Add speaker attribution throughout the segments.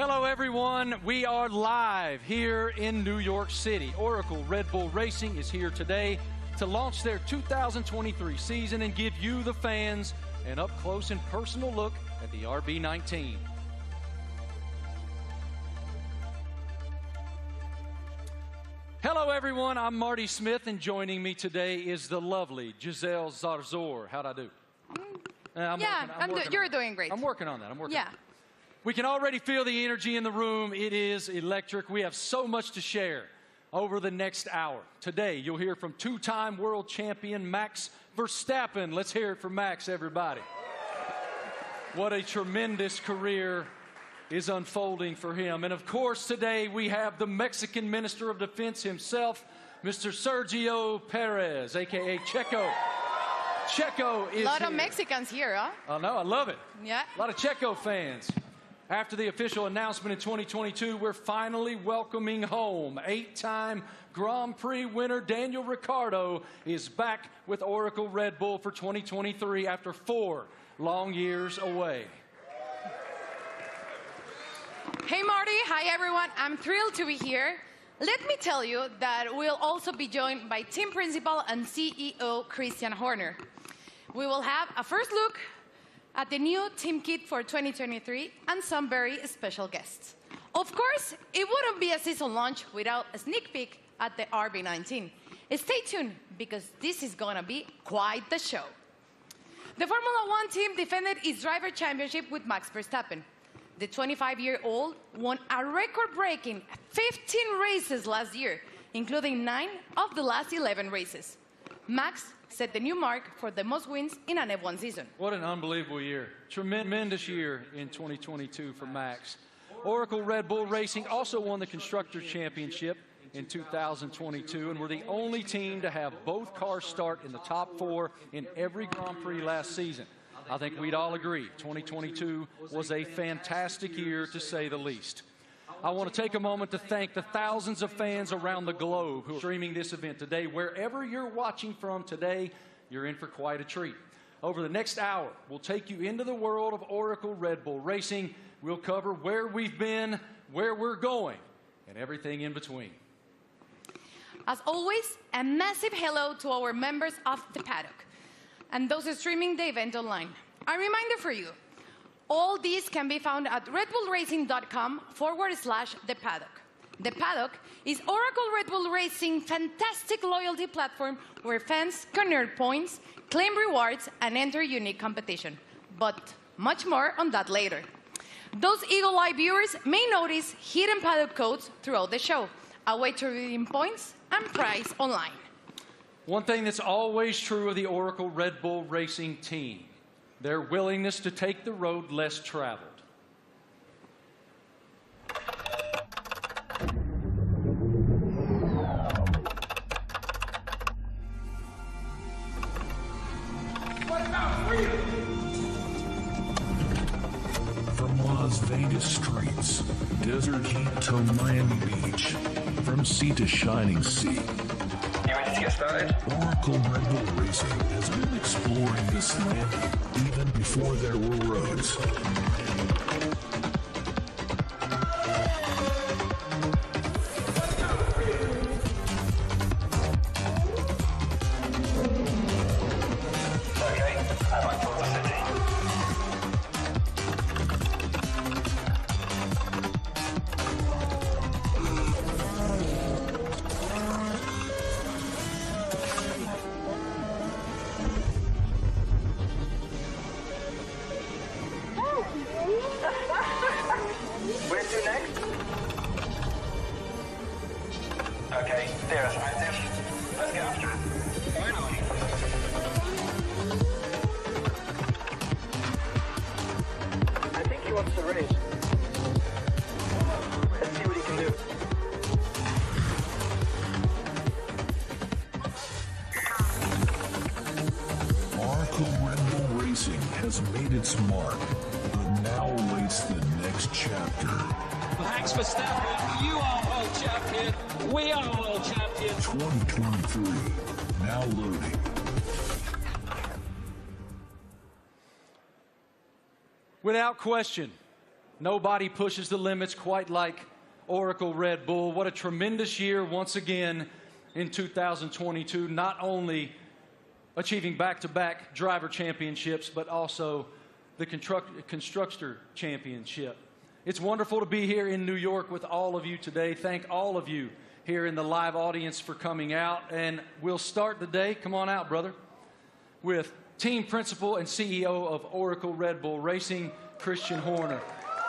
Speaker 1: Hello, everyone. We are live here in New York City. Oracle Red Bull Racing is here today to launch their 2023 season and give you, the fans, an up-close and personal look at the RB19. Hello, everyone. I'm Marty Smith, and joining me today is the lovely Giselle Zarzor. How'd I do?
Speaker 2: You're doing great.
Speaker 1: I'm working on that. We can already feel the energy in the room. It is electric. We have so much to share over the next hour. Today, you'll hear from two-time world champion Max Verstappen. Let's hear it from Max, everybody. What a tremendous career is unfolding for him. And of course, today we have the Mexican Minister of Defense himself, Mr. Sergio Perez, a.k.a. Checo. Checo is
Speaker 2: a lot
Speaker 1: here.
Speaker 2: of Mexicans here, huh?
Speaker 1: I know, I love it.
Speaker 2: Yeah.
Speaker 1: A lot of Checo fans. After the official announcement in 2022, we're finally welcoming home. 8-time Grand Prix winner Daniel Ricciardo is back with Oracle Red Bull for 2023 after 4 long years away.
Speaker 2: Hey, Marty. Hi, everyone. I'm thrilled to be here. Let me tell you that we'll also be joined by team principal and CEO Christian Horner. We will have a first look at the new team kit for 2023 and some very special guests. Of course, it wouldn't be a season launch without a sneak peek at the RB19. Stay tuned, because this is going to be quite the show. The Formula One team defended its driver championship with Max Verstappen. The 25-year-old won a record-breaking 15 races last year, including 9 of the last 11 races. Max set the new mark for the most wins in an F1 season.
Speaker 1: What an unbelievable year. Tremendous year in 2022 for Max. Oracle Red Bull Racing also won the Constructors' Championship in 2022 and were the only team to have both cars start in the top 4 in every Grand Prix last season. I think we'd all agree 2022 was a fantastic year, to say the least. I want to take a moment to thank the thousands of fans around the globe who are streaming this event today. Wherever you're watching from today, you're in for quite a treat. Over the next hour, we'll take you into the world of Oracle Red Bull Racing. We'll cover where we've been, where we're going, and everything in between.
Speaker 2: As always, a massive hello to our members of the paddock and those streaming the event online. A reminder for you, all these can be found at redbullracing.com/the paddock. The paddock is Oracle Red Bull Racing fantastic loyalty platform where fans can earn points, claim rewards, and enter unique competition. But much more on that later. Those Eagle Eye viewers may notice hidden paddock codes throughout the show, a way to redeem points and prize online.
Speaker 1: One thing that's always true of the Oracle Red Bull Racing team, their willingness to take the road less traveled.
Speaker 3: What about freedom? From Las Vegas streets, desert heat to Miami Beach, from sea to shining sea.
Speaker 4: You ready to get started?
Speaker 3: Oracle Red Bull Racing has been exploring this land even before there were roads.
Speaker 4: Okay, I'd like to the city. Where to next? Okay, there's active. Let's get after it. Finally. I think he wants to race. Let's see what he can do.
Speaker 3: Oracle Red Bull Racing has made its mark, but now awaits the next chapter.
Speaker 5: Max Verstappen, you are world champion. We are world champion.
Speaker 3: 2023, now loading.
Speaker 1: Without question, Nobody pushes the limits quite like Oracle Red Bull. What a tremendous year once again in 2022, not only achieving back-to-back driver championships, but also the constructor championship. It's wonderful to be here in New York with all of you today. Thank all of you here in the live audience for coming out. And we'll start the day, come on out, brother, with team principal and CEO of Oracle Red Bull Racing, Christian Horner.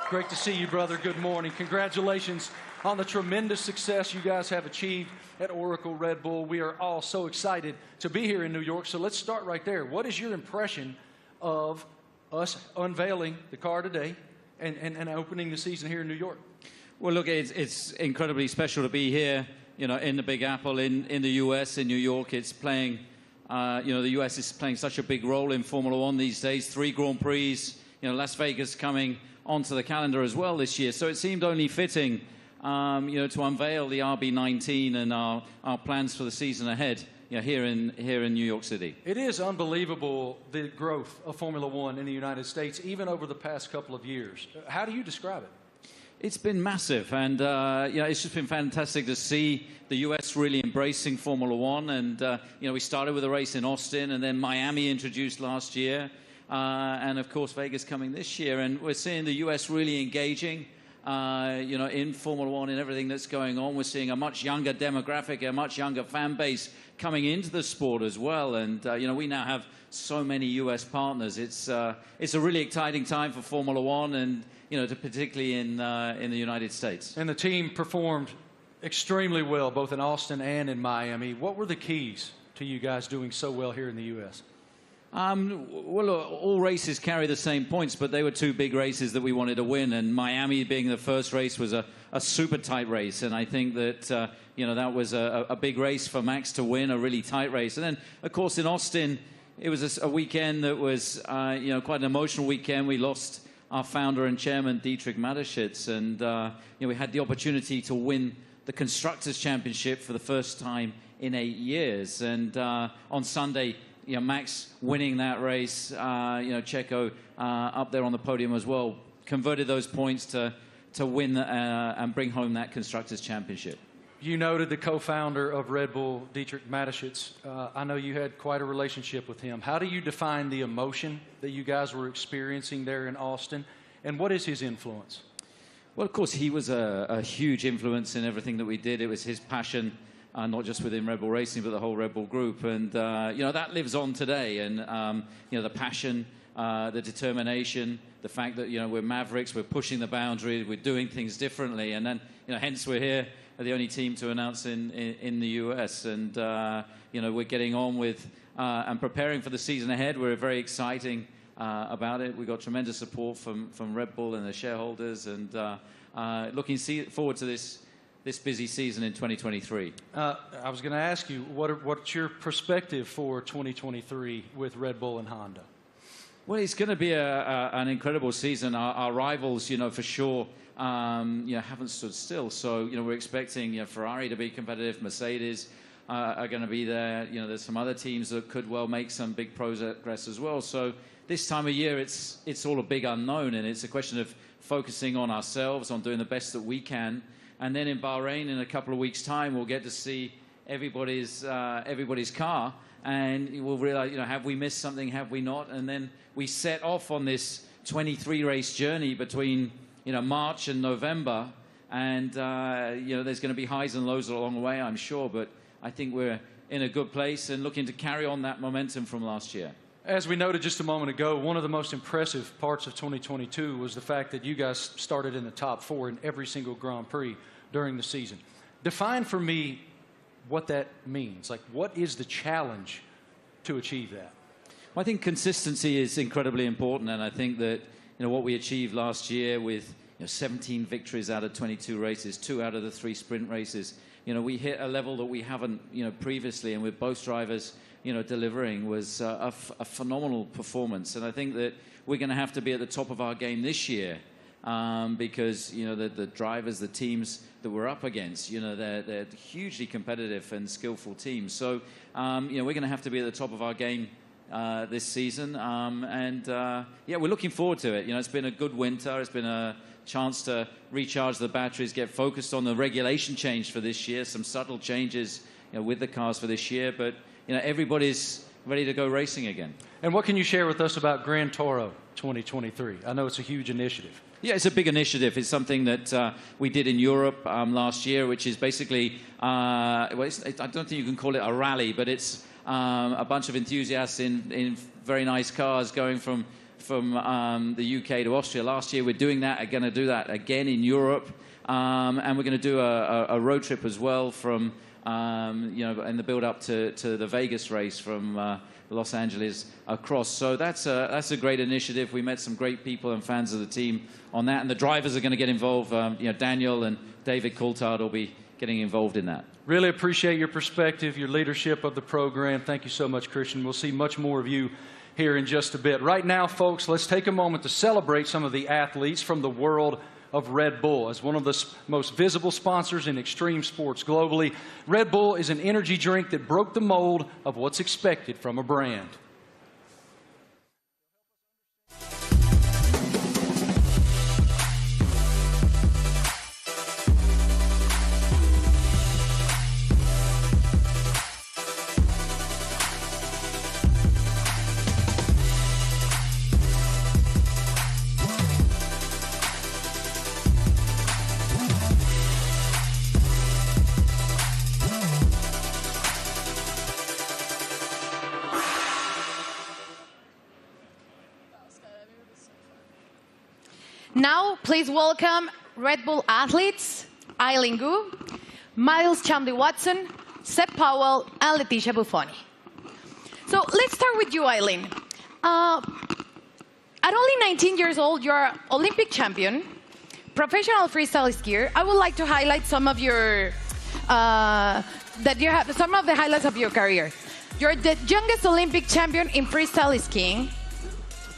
Speaker 1: Great to see you, brother. Good morning. Congratulations on the tremendous success you guys have achieved at Oracle Red Bull. We are all so excited to be here in New York. So let's start right there. What is your impression of us unveiling the car today and opening the season here in New York?
Speaker 6: Well, look, it's incredibly special to be here, you know, in the Big Apple, in the U.S., in New York. It's playing, you know, the U.S. is playing such a big role in Formula One these days. 3 Grand Prix, you know, Las Vegas coming onto the calendar as well this year. So it seemed only fitting, you know, to unveil the RB19 and our plans for the season ahead, you know, here in New York City.
Speaker 1: It is unbelievable, the growth of Formula One in the United States, even over the past couple of years. How do you describe it?
Speaker 6: It's been massive, and you know, it's just been fantastic to see the U.S. really embracing Formula One. And you know, we started with a race in Austin, and then Miami introduced last year, and of course Vegas coming this year. And we're seeing the U.S. really engaging, you know, in Formula One and everything that's going on. We're seeing a much younger demographic, a much younger fan base coming into the sport as well. And you know, we now have so many U.S. partners. It's a really exciting time for Formula One, and you know, particularly in the United States.
Speaker 1: And the team performed extremely well, both in Austin and in Miami. What were the keys to you guys doing so well here in the U.S.?
Speaker 6: Well, all races carry the same points, but they were 2 big races that we wanted to win. And Miami being the first race was a super tight race. And I think that, you know, that was a big race for Max to win, a really tight race. And then, of course, in Austin, it was a weekend that was, you know, quite an emotional weekend. We lost our founder and chairman, Dietrich Mateschitz. And, you know, we had the opportunity to win the Constructors' Championship for the first time in 8 years. And on Sunday, you know, Max winning that race, you know, Checo up there on the podium as well, converted those points to win and bring home that Constructors' Championship.
Speaker 1: You noted the co-founder of Red Bull, Dietrich Mateschitz. I know you had quite a relationship with him. How do you define the emotion that you guys were experiencing there in Austin, and what is his influence?
Speaker 6: Well, of course, he was a huge influence in everything that we did. It was his passion, not just within Red Bull Racing, but the whole Red Bull group. And, you know, that lives on today. And, you know, the passion, the determination, the fact that, you know, we're mavericks, we're pushing the boundary, we're doing things differently. And then, you know, hence we're here, the only team to announce in the US. And, you know, we're getting on with and preparing for the season ahead. We're very exciting about it. We got tremendous support from Red Bull and the shareholders, and looking forward to this busy season in 2023. I
Speaker 1: was going to ask you, what's your perspective for 2023 with Red Bull and Honda?
Speaker 6: Well, it's going to be an incredible season. Our rivals, you know, for sure, you know, haven't stood still. So, you know, we're expecting, you know, Ferrari to be competitive. Mercedes are going to be there. You know, there's some other teams that could well make some big progress as well. So this time of year, it's all a big unknown, and it's a question of focusing on ourselves, on doing the best that we can. And then in Bahrain, in a couple of weeks' time, we'll get to see everybody's car, and we'll realize, you know, have we missed something, have we not? And then we set off on this 23-race journey between, you know, March and November, and you know, there's going to be highs and lows along the way, I'm sure, but I think we're in a good place and looking to carry on that momentum from last year.
Speaker 1: As we noted just a moment ago, one of the most impressive parts of 2022 was the fact that you guys started in the top 4 in every single Grand Prix during the season. Define for me what that means. Like, what is the challenge to achieve that?
Speaker 6: Well, I think consistency is incredibly important, and I think that, you know, what we achieved last year with, you know, 17 victories out of 22 races, 2 out of the 3 sprint races, you know, we hit a level that we haven't, you know, previously, and with both drivers, you know, delivering was a phenomenal performance. And I think that we're going to have to be at the top of our game this year, because, you know, the drivers, the teams that we're up against, you know, they're hugely competitive and skillful teams. So, you know, we're going to have to be at the top of our game this season. Yeah, we're looking forward to it. You know, it's been a good winter. It's been a chance to recharge the batteries, get focused on the regulation change for this year, some subtle changes with the cars for this year, but everybody's ready to go racing again.
Speaker 1: And what can you share with us about Gran Toro 2023? I know it's a huge initiative.
Speaker 6: Yeah, it's a big initiative. It's something that we did in Europe last year, which is basically, I don't think you can call it a rally, but it's a bunch of enthusiasts in very nice cars going from the UK to Austria. Last year we're doing that, are going to do that again in Europe, and we're going to do a road trip as well from, in the build-up to the Vegas race from Los Angeles across. So that's a great initiative. We met some great people and fans of the team on that, and the drivers are going to get involved. Daniel and David Coulthard will be getting involved in that.
Speaker 1: Really appreciate your perspective, your leadership of the program. Thank you so much, Christian. We'll see much more of you here in just a bit. Right now, folks, let's take a moment to celebrate some of the athletes from the world of Red Bull. As one of the most visible sponsors in extreme sports globally, Red Bull is an energy drink that broke the mold of what's expected from a brand.
Speaker 2: Now, please welcome Red Bull athletes, Eileen Gu, Miles Chamley-Watson, Seb Powell, and Leticia Buffoni. So let's start with you, Eileen. At only 19 years old, you're an Olympic champion, professional freestyle skier. I would like to highlight some of your some of the highlights of your career. You're the youngest Olympic champion in freestyle skiing,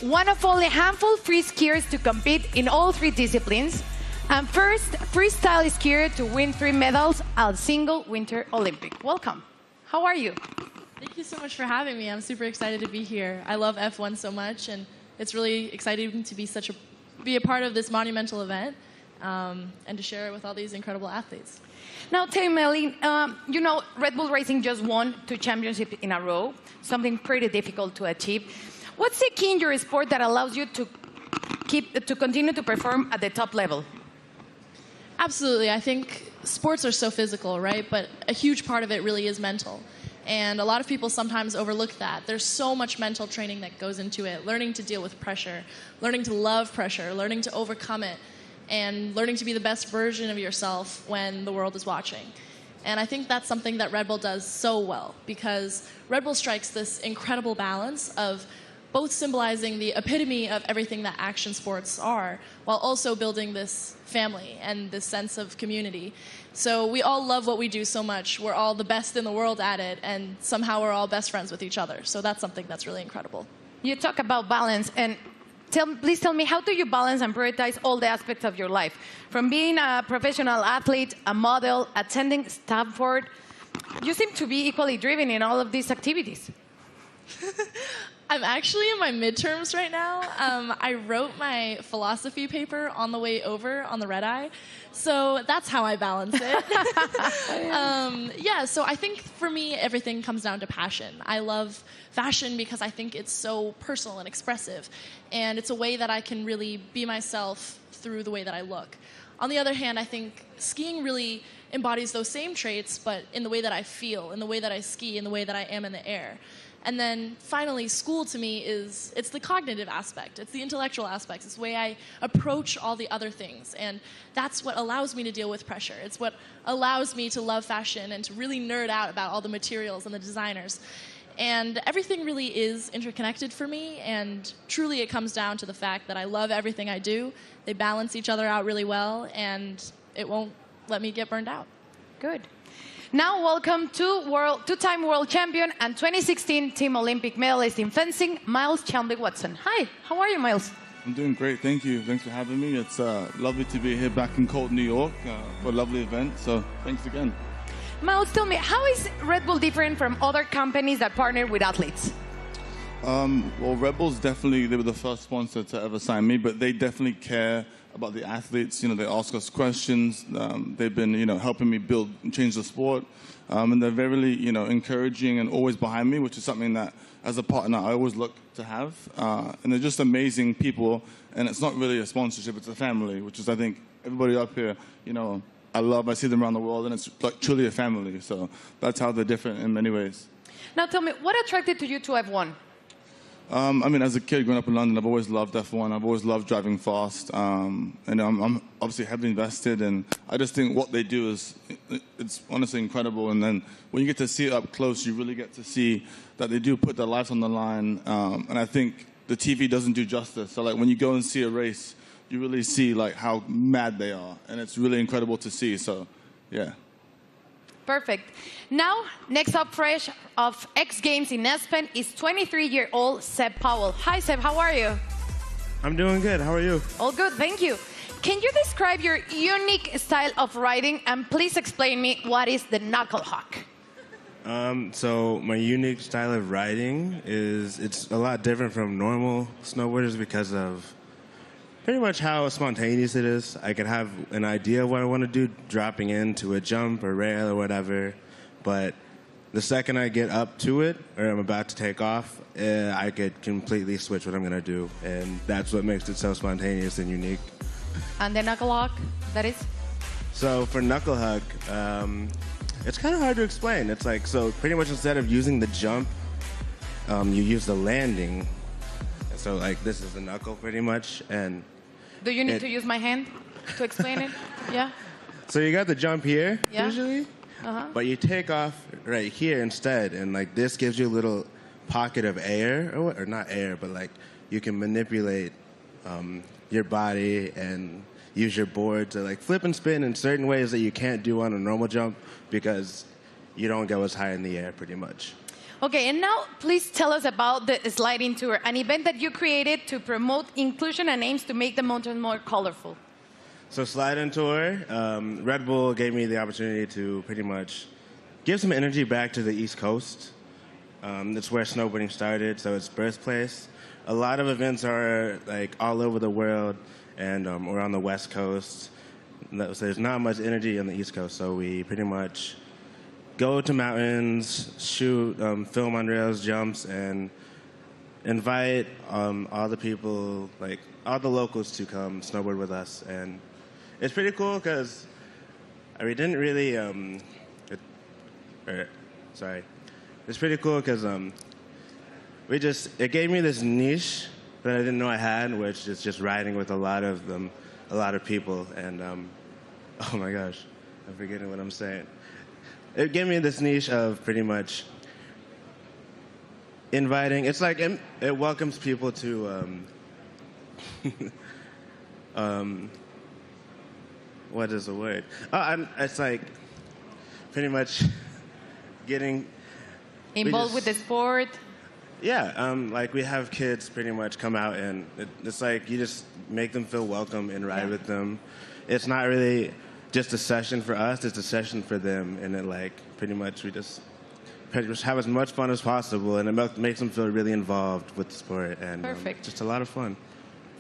Speaker 2: one of only a handful of free skiers to compete in all 3 disciplines, and first freestyle skier to win 3 medals at a single Winter Olympic. Welcome. How are you?
Speaker 7: Thank you so much for having me. I'm super excited to be here. I love F1 so much, and it's really exciting to be a part of this monumental event and to share it with all these incredible athletes.
Speaker 2: Now, tell me, Eileen, Red Bull Racing just won 2 championships in a row, something pretty difficult to achieve. What's the key in your sport that allows you to continue to perform at the top level?
Speaker 7: Absolutely. I think sports are so physical, right? But a huge part of it really is mental. And a lot of people sometimes overlook that. There's so much mental training that goes into it, learning to deal with pressure, learning to love pressure, learning to overcome it, and learning to be the best version of yourself when the world is watching. And I think that's something that Red Bull does so well, because Red Bull strikes this incredible balance of both symbolizing the epitome of everything that action sports are, while also building this family and this sense of community. So we all love what we do so much. We're all the best in the world at it, and somehow we're all best friends with each other. So that's something that's really incredible.
Speaker 2: You talk about balance, and please tell me, how do you balance and prioritize all the aspects of your life? From being a professional athlete, a model, attending Stanford, you seem to be equally driven in all of these activities.
Speaker 7: I'm actually in my midterms right now. I wrote my philosophy paper on the way over on the red eye, so that's how I balance it. So I think for me, everything comes down to passion. I love fashion because I think it's so personal and expressive, and it's a way that I can really be myself through the way that I look. On the other hand, I think skiing really embodies those same traits, but in the way that I feel, in the way that I ski, in the way that I am in the air. And then finally, school to me it's the cognitive aspect, it's the intellectual aspects, it's the way I approach all the other things. And that's what allows me to deal with pressure. It's what allows me to love fashion and to really nerd out about all the materials and the designers. And everything really is interconnected for me, and truly it comes down to the fact that I love everything I do. They balance each other out really well, and it won't let me get burned out.
Speaker 2: Good. Now, welcome to two-time world champion and 2016 Team Olympic medalist in fencing, Miles Chamley-Watson. Hi, how are you, Miles?
Speaker 8: I'm doing great, thank you. Thanks for having me. It's lovely to be here back in cold New York for a lovely event, so thanks again.
Speaker 2: Miles, tell me, how is Red Bull different from other companies that partner with athletes?
Speaker 8: Well, Red Bull's definitely, they were the first sponsor to ever sign me, but they definitely care about the athletes. You know, they ask us questions. They've been, you know, helping me build and change the sport. And they're very, you know, encouraging and always behind me, which is something that, as a partner, I always look to have. And they're just amazing people. And it's not really a sponsorship, it's a family, which is, I think, everybody up here, you know, I see them around the world, and it's like truly a family. So that's how they're different in many ways.
Speaker 2: Now tell me, what attracted you to F1?
Speaker 8: I mean, as a kid growing up in London, I've always loved F1. I've always loved driving fast. And I'm obviously heavily invested. And I just think what they do is, it's honestly incredible. And then when you get to see it up close, you really get to see that they do put their lives on the line. And I think the TV doesn't do justice. So, like, when you go and see a race, you really see, like, how mad they are. And it's really incredible to see. So, yeah.
Speaker 2: Perfect. Now, next up fresh of X Games in Aspen is 23-year-old Seb Powell. Hi, Seb. How are you?
Speaker 9: I'm doing good. How are you?
Speaker 2: All good. Thank you. Can you describe your unique style of riding, and please explain me what is the knuckle hawk?
Speaker 9: So my unique style of riding is, it's a lot different from normal snowboarders because of pretty much how spontaneous it is. I can have an idea of what I want to do dropping into a jump or rail or whatever, but the second I get up to it or I'm about to take off, I could completely switch what I'm going to do, and that's what makes it so spontaneous and unique.
Speaker 2: And the knuckle hawk, that is?
Speaker 9: So for knuckle hug, it's kind of hard to explain. It's like, so pretty much instead of using the jump, you use the landing. So like this is the knuckle pretty much, and
Speaker 2: do you need to use my hand to explain it? Yeah.
Speaker 9: So you got the jump here usually,
Speaker 2: Uh-huh.
Speaker 9: but you take off right here instead, and like this gives you a little pocket of air, or not air, but like you can manipulate your body and use your board to like flip and spin in certain ways that you can't do on a normal jump because you don't go as high in the air pretty much.
Speaker 2: Okay, and now please tell us about the sliding tour, an event that you created to promote inclusion and aims to make the mountain more colorful.
Speaker 9: So sliding tour, Red Bull gave me the opportunity to pretty much give some energy back to the East Coast. That's where snowboarding started, so it's birthplace. A lot of events are like all over the world, and we're on the West Coast. So there's not much energy on the East Coast, so we pretty much go to mountains, shoot, film on rails, jumps, and invite all the people, like all the locals, to come snowboard with us. And it's pretty cool because we didn't really, it's pretty cool because it gave me this niche that I didn't know I had, which is just riding with a lot of people. And oh my gosh, I'm forgetting what I'm saying. It gave me this niche of pretty much inviting. It's like it welcomes people to what is the word? It's like pretty much getting
Speaker 2: involved with the sport.
Speaker 9: Yeah, like we have kids pretty much come out, and it's like you just make them feel welcome and ride with them. It's not really just a session for us, it's a session for them, and it like pretty much we just have as much fun as possible, and it makes them feel really involved with the sport, and just a lot of fun.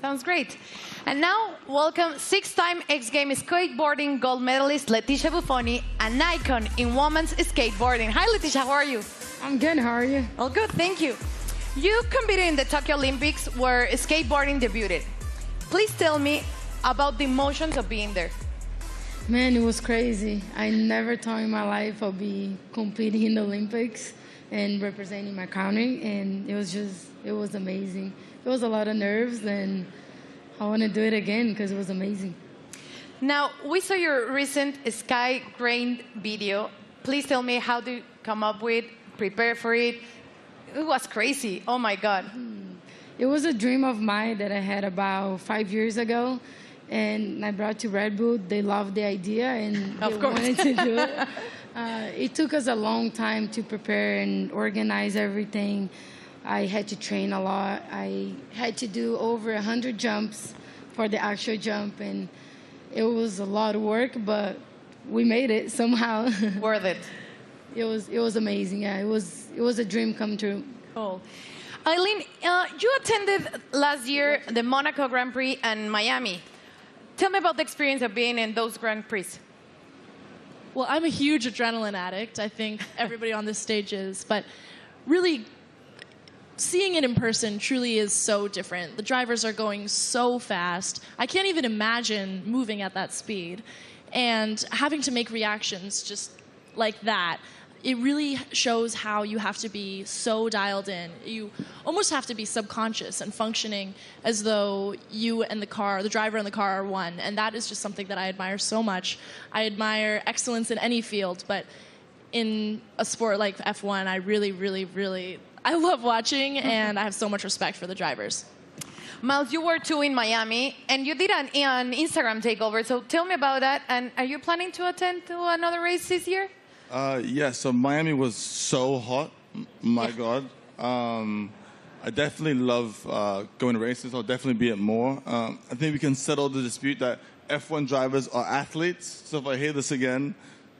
Speaker 2: Sounds great. And now, welcome six-time X Games skateboarding gold medalist Leticia Buffoni, an icon in women's skateboarding. Hi, Leticia, how are you?
Speaker 10: I'm good, how are you?
Speaker 2: All good, thank you. You competed in the Tokyo Olympics where skateboarding debuted. Please tell me about the emotions of being there.
Speaker 10: Man, it was crazy. I never thought in my life I'd be competing in the Olympics and representing my country, and it was amazing. It was a lot of nerves, and I want to do it again because it was amazing.
Speaker 2: Now, we saw your recent Sky Grain video. Please tell me how to come up with, prepare for it. It was crazy. Oh, my God.
Speaker 10: It was a dream of mine that I had about 5 years ago, and I brought to Red Bull. They loved the idea, and they wanted to do it. It took us a long time to prepare and organize everything. I had to train a lot. I had to do over 100 jumps for the actual jump, and it was a lot of work, but we made it somehow.
Speaker 2: Worth it.
Speaker 10: It was amazing. Yeah, it was a dream come true.
Speaker 2: Cool. Eileen, you attended last year the Monaco Grand Prix and Miami. Tell me about the experience of being in those Grand Prix.
Speaker 7: Well, I'm a huge adrenaline addict. I think everybody on this stage is. But really, seeing it in person truly is so different. The drivers are going so fast. I can't even imagine moving at that speed. And having to make reactions just like that, it really shows how you have to be so dialed in. You almost have to be subconscious and functioning as though you and the driver and the car are one. And that is just something that I admire so much. I admire excellence in any field, but in a sport like F1, I really, I love watching, and I have so much respect for the drivers.
Speaker 2: Miles, you were too in Miami, and you did an Instagram takeover, so tell me about that. And are you planning to attend to another race this year?
Speaker 8: Yeah, so Miami was so hot. My God. I definitely love going to races. I'll definitely be at more. I think we can settle the dispute that F1 drivers are athletes. So if I hear this again,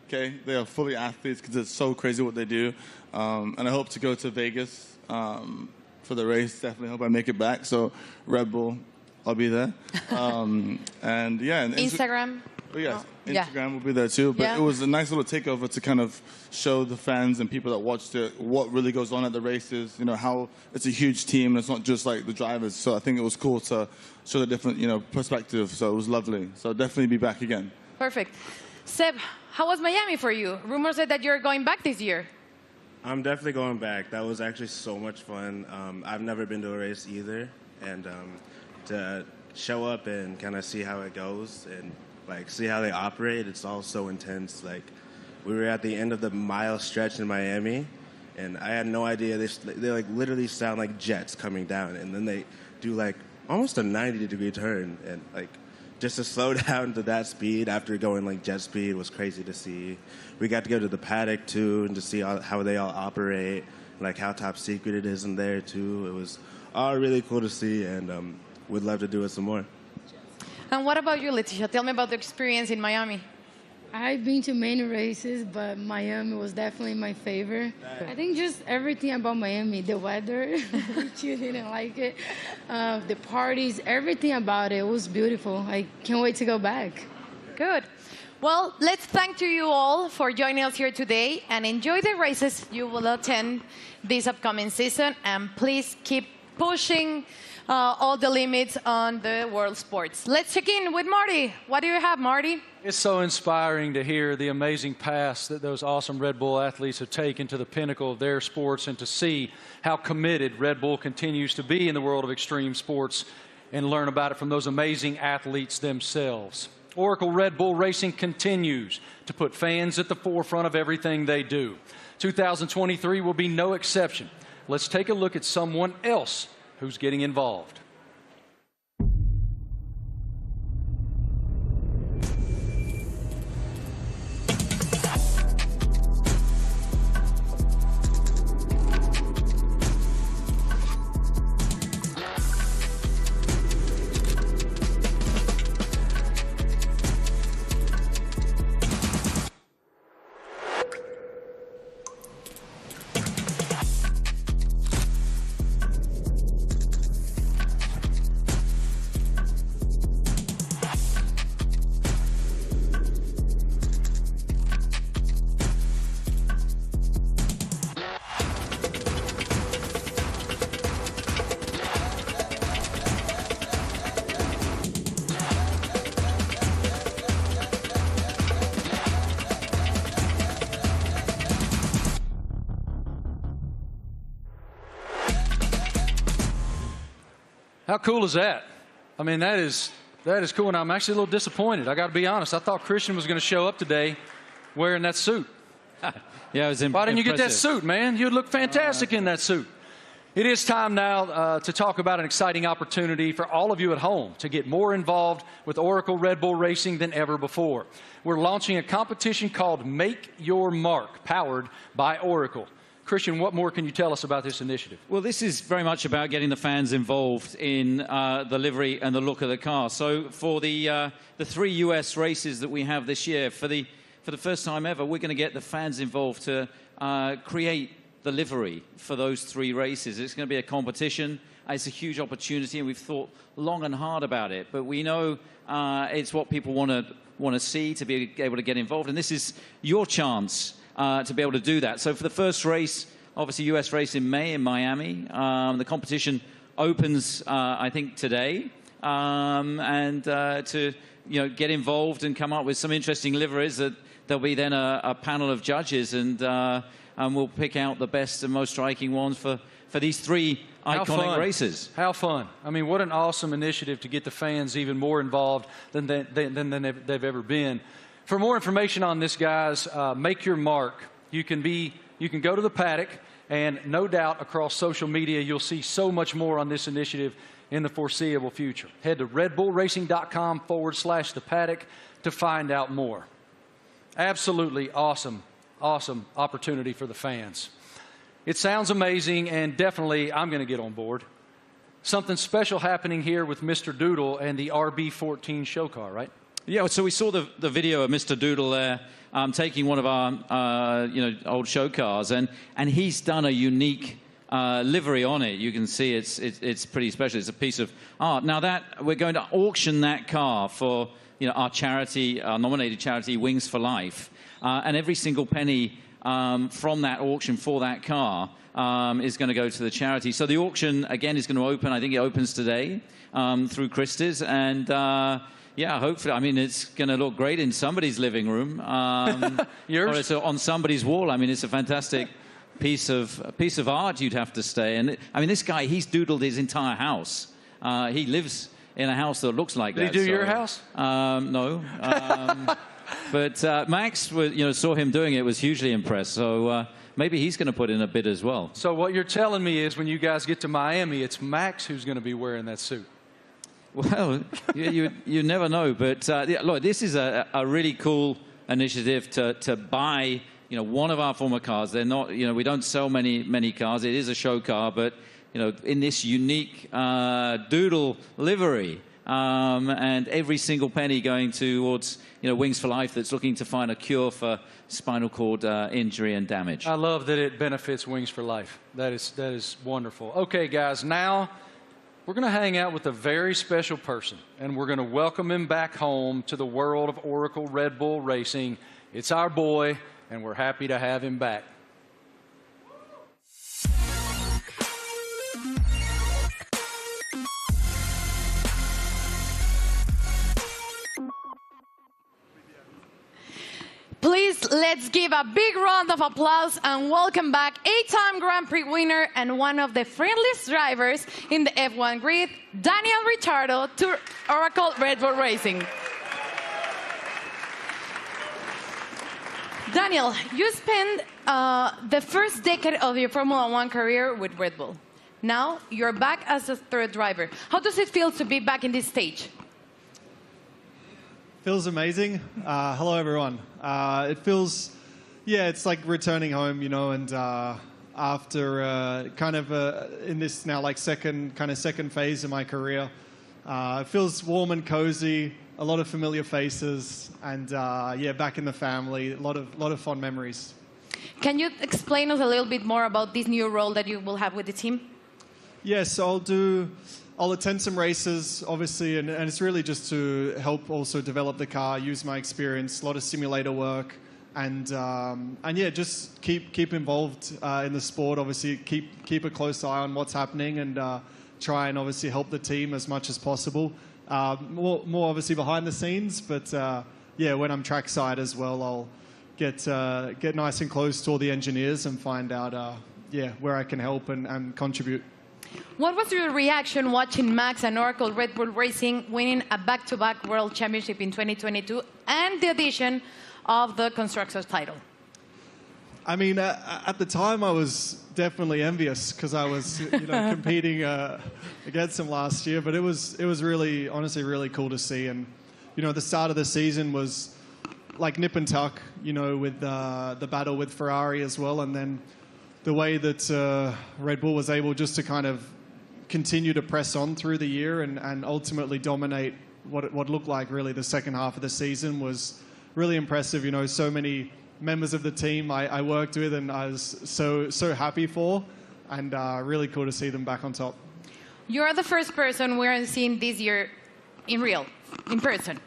Speaker 8: okay, they are fully athletes because it's so crazy what they do. And I hope to go to Vegas for the race. Definitely hope I make it back. So Red Bull, I'll be there. And yeah. And
Speaker 2: Instagram?
Speaker 8: Oh, yes. Instagram will be there too. But it was a nice little takeover to kind of show the fans and people that watched it what really goes on at the races, you know, how it's a huge team and it's not just like the drivers. So I think it was cool to show the different, you know, perspective. So it was lovely. So I'll definitely be back again.
Speaker 2: Perfect. Seb, how was Miami for you? Rumors said that you're going back this year.
Speaker 9: I'm definitely going back. That was actually so much fun. I've never been to a race either. And to show up and kind of see how it goes and like see how they operate, it's all so intense. Like we were at the end of the mile stretch in Miami, and I had no idea they like literally sound like jets coming down, and then they do like almost a 90-degree turn, and like just to slow down to that speed after going like jet speed was crazy to see. We got to go to the paddock too and to see how they all operate, like how top secret it is in there too. It was all really cool to see, and we'd love to do it some more.
Speaker 2: And what about you, Leticia? Tell me about the experience in Miami.
Speaker 10: I've been to many races, but Miami was definitely my favorite. I think just everything about Miami, the weather, which you didn't like it, the parties, everything about it was beautiful. I can't wait to go back.
Speaker 2: Good. Well, let's thank you all for joining us here today and enjoy the races you will attend this upcoming season. And please keep pushing all the limits on the world sports. Let's check in with Marty. What do you have, Marty?
Speaker 1: It's so inspiring to hear the amazing paths that those awesome Red Bull athletes have taken to the pinnacle of their sports, and to see how committed Red Bull continues to be in the world of extreme sports and learn about it from those amazing athletes themselves. Oracle Red Bull Racing continues to put fans at the forefront of everything they do. 2023 will be no exception. Let's take a look at someone else who's getting involved. How cool is that? I mean, that is cool, and I'm actually a little disappointed. I got to be honest. I thought Christian was going to show up today wearing that suit.
Speaker 6: Yeah, it was
Speaker 1: Why didn't you get that suit, man? You'd look fantastic in that suit. It is time now to talk about an exciting opportunity for all of you at home to get more involved with Oracle Red Bull Racing than ever before. We're launching a competition called Make Your Mark, powered by Oracle. Christian, what more can you tell us about this initiative?
Speaker 6: Well, this is very much about getting the fans involved in the livery and the look of the car. So for the 3 US races that we have this year, for the first time ever, we're going to get the fans involved to create the livery for those 3 races. It's going to be a competition. It's a huge opportunity, and we've thought long and hard about it. But we know it's what people want to see, to be able to get involved. And this is your chance to be able to do that. So for the first race, obviously US race in May in Miami, the competition opens, I think, today. To get involved and come up with some interesting liveries, that there'll be then a panel of judges, and we'll pick out the best and most striking ones for these 3 iconic races.
Speaker 1: How fun. I mean, what an awesome initiative to get the fans even more involved than they've ever been. For more information on this, guys, make your mark. You can go to the paddock, and no doubt across social media you'll see so much more on this initiative in the foreseeable future. Head to redbullracing.com/the paddock to find out more. Absolutely awesome opportunity for the fans. It sounds amazing, and definitely I'm going to get on board. Something special happening here with Mr. Doodle and the RB14 show car, right?
Speaker 6: Yeah, so we saw the video of Mr. Doodle there taking one of our old show cars, and he's done a unique livery on it. You can see it's pretty special. It's a piece of art. Now that we're going to auction that car for our charity, our nominated charity, Wings for Life, and every single penny from that auction for that car is going to go to the charity. So the auction again is going to open. I think it opens today through Christie's, and yeah, hopefully. I mean, it's going to look great in somebody's living room.
Speaker 1: Yours?
Speaker 6: Or it's on somebody's wall. I mean, it's a fantastic piece of art. You'd have to say. And I mean, this guy, he's doodled his entire house. He lives in a house that looks like that.
Speaker 1: Did he do your house?
Speaker 6: No. But Max, saw him doing it, was hugely impressed. So maybe he's going to put in a bid as well.
Speaker 1: So what you're telling me is when you guys get to Miami, it's Max who's going to be wearing that suit.
Speaker 6: Well, you never know. But look, this is a really cool initiative to buy one of our former cars. They're not, we don't sell many cars. It is a show car, but in this unique doodle livery. And every single penny going towards Wings for Life, that's looking to find a cure for spinal cord injury and damage.
Speaker 1: I love that it benefits Wings for Life. That is wonderful. Okay, guys, now we're going to hang out with a very special person, and we're going to welcome him back home to the world of Oracle Red Bull Racing. It's our boy, and we're happy to have him back.
Speaker 2: Please, let's give a big round of applause and welcome back 8-time Grand Prix winner and one of the friendliest drivers in the F1 grid, Daniel Ricciardo, to Oracle Red Bull Racing. Daniel, you spent the first decade of your Formula One career with Red Bull. Now you're back as a third driver. How does it feel to be back in this stage?
Speaker 11: Feels amazing. Hello, everyone. It feels, it's like returning home, and after in this now second phase of my career, it feels warm and cozy, a lot of familiar faces, and back in the family, a lot of fond memories.
Speaker 2: Can you explain us a little bit more about this new role that you will have with the team?
Speaker 11: Yes, I'll attend some races, obviously, and it's really just to help also develop the car, use my experience, a lot of simulator work, and just keep involved in the sport. Obviously, keep a close eye on what's happening, and try and obviously help the team as much as possible. More obviously behind the scenes, but when I'm trackside as well, I'll get nice and close to all the engineers and find out where I can help and contribute.
Speaker 2: What was your reaction watching Max and Oracle Red Bull Racing winning a back-to-back World Championship in 2022 and the addition of the Constructors title?
Speaker 11: I mean, at the time I was definitely envious because I was competing against them last year, but it was really, honestly, really cool to see. And the start of the season was like nip and tuck, with the battle with Ferrari as well, and then the way that Red Bull was able just to kind of continue to press on through the year and ultimately dominate what looked like really the second half of the season was really impressive. So many members of the team I worked with and I was so happy for, and really cool to see them back on top.
Speaker 2: You're the first person we're seeing this year in person,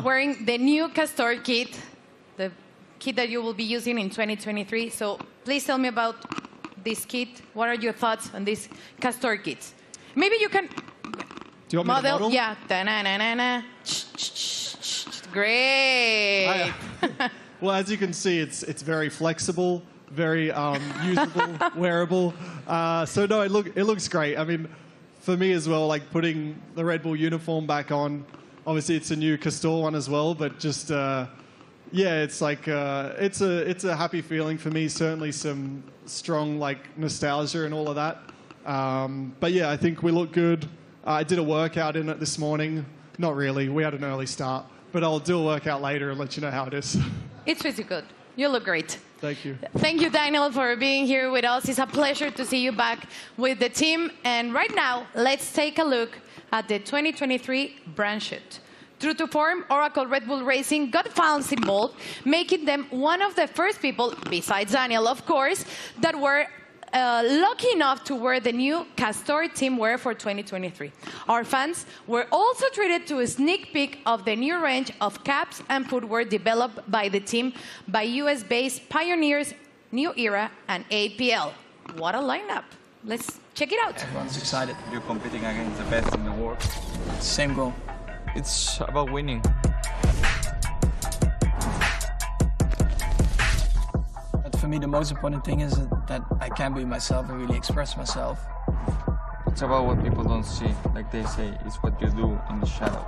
Speaker 2: wearing the new Castor kit, the kit that you will be using in 2023. So please tell me about this kit. What are your thoughts on this Castor kit? Maybe you can
Speaker 11: Do you want me to model?
Speaker 2: Yeah. Da-na-na-na-na. Great.
Speaker 11: Well, as you can see, it's very flexible, very usable, wearable. So no, it looks great. I mean, for me as well, like putting the Red Bull uniform back on. Obviously, it's a new Castor one as well, but just yeah, it's like it's a happy feeling for me. Certainly, some strong like nostalgia and all of that. But yeah, I think we look good. I did a workout in it this morning. Not really. We had an early start, but I'll do a workout later and let you know how it is.
Speaker 2: It's pretty good. You look great.
Speaker 11: Thank you.
Speaker 2: Thank you, Daniel, for being here with us. It's a pleasure to see you back with the team. And right now, let's take a look at the 2023 brand shoot. True to form, Oracle Red Bull Racing got fans involved, making them one of the first people, besides Daniel, of course, that were lucky enough to wear the new Castor team wear for 2023. Our fans were also treated to a sneak peek of the new range of caps and footwear developed by the team by US-based pioneers New Era and APL. What a lineup. Let's check it out.
Speaker 12: Everyone's excited. You're competing against the best in the world. Same goal. It's about winning. For me, the most important thing is that I can be myself and really express myself.
Speaker 13: It's about what people don't see. Like they say, it's what you do in the shadow.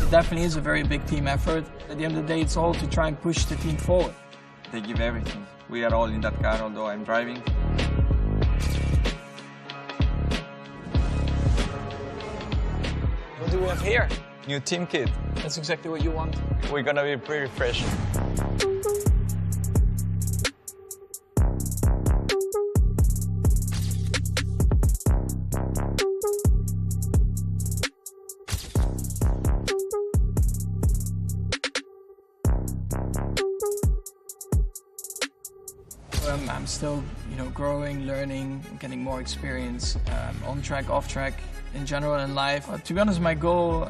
Speaker 12: It definitely is a very big team effort. At the end of the day, it's all to try and push the team forward.
Speaker 13: They give everything. We are all in that car, although I'm driving.
Speaker 12: What do we have here?
Speaker 13: New team kit.
Speaker 12: That's exactly what you want.
Speaker 13: We're gonna be pretty fresh.
Speaker 12: I'm still, growing, learning, getting more experience on track, off track, in general in life. To be honest, my goal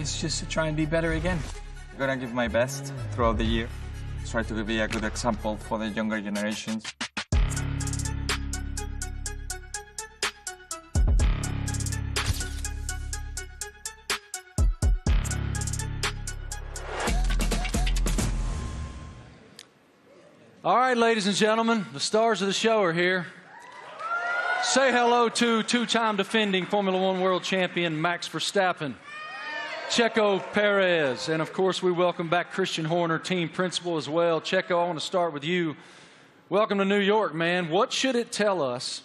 Speaker 12: is just to try and be better again.
Speaker 13: I'm gonna give my best throughout the year. Try to be a good example for the younger generations.
Speaker 1: All right, ladies and gentlemen, the stars of the show are here. Say hello to two-time defending Formula One world champion Max Verstappen, Checo Perez, and of course we welcome back Christian Horner, team principal as well. Checo, I want to start with you. Welcome to New York, man. What should it tell us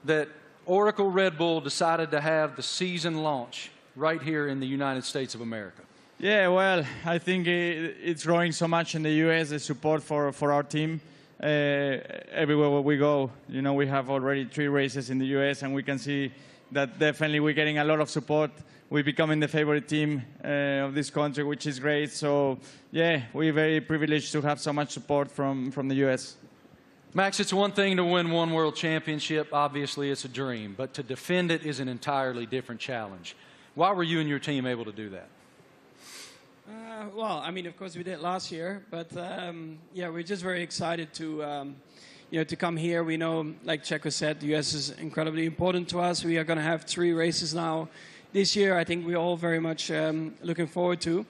Speaker 1: that Oracle Red Bull decided to have the season launch right here in the United States of America?
Speaker 14: Yeah, well, I think it's growing so much in the U.S., the support for our team. Everywhere where we go, we have already 3 races in the U.S., and we can see that definitely we're getting a lot of support. We're becoming the favorite team of this country, which is great. So, yeah, we're very privileged to have so much support from the U.S.
Speaker 1: Max, it's one thing to win one world championship. Obviously, it's a dream. But to defend it is an entirely different challenge. Why were you and your team able to do that?
Speaker 15: Well, I mean, of course, we did last year, but yeah, we're just very excited to, to come here. We know, like Checo said, the US is incredibly important to us. We are going to have 3 races now this year. I think we're all very much looking forward to,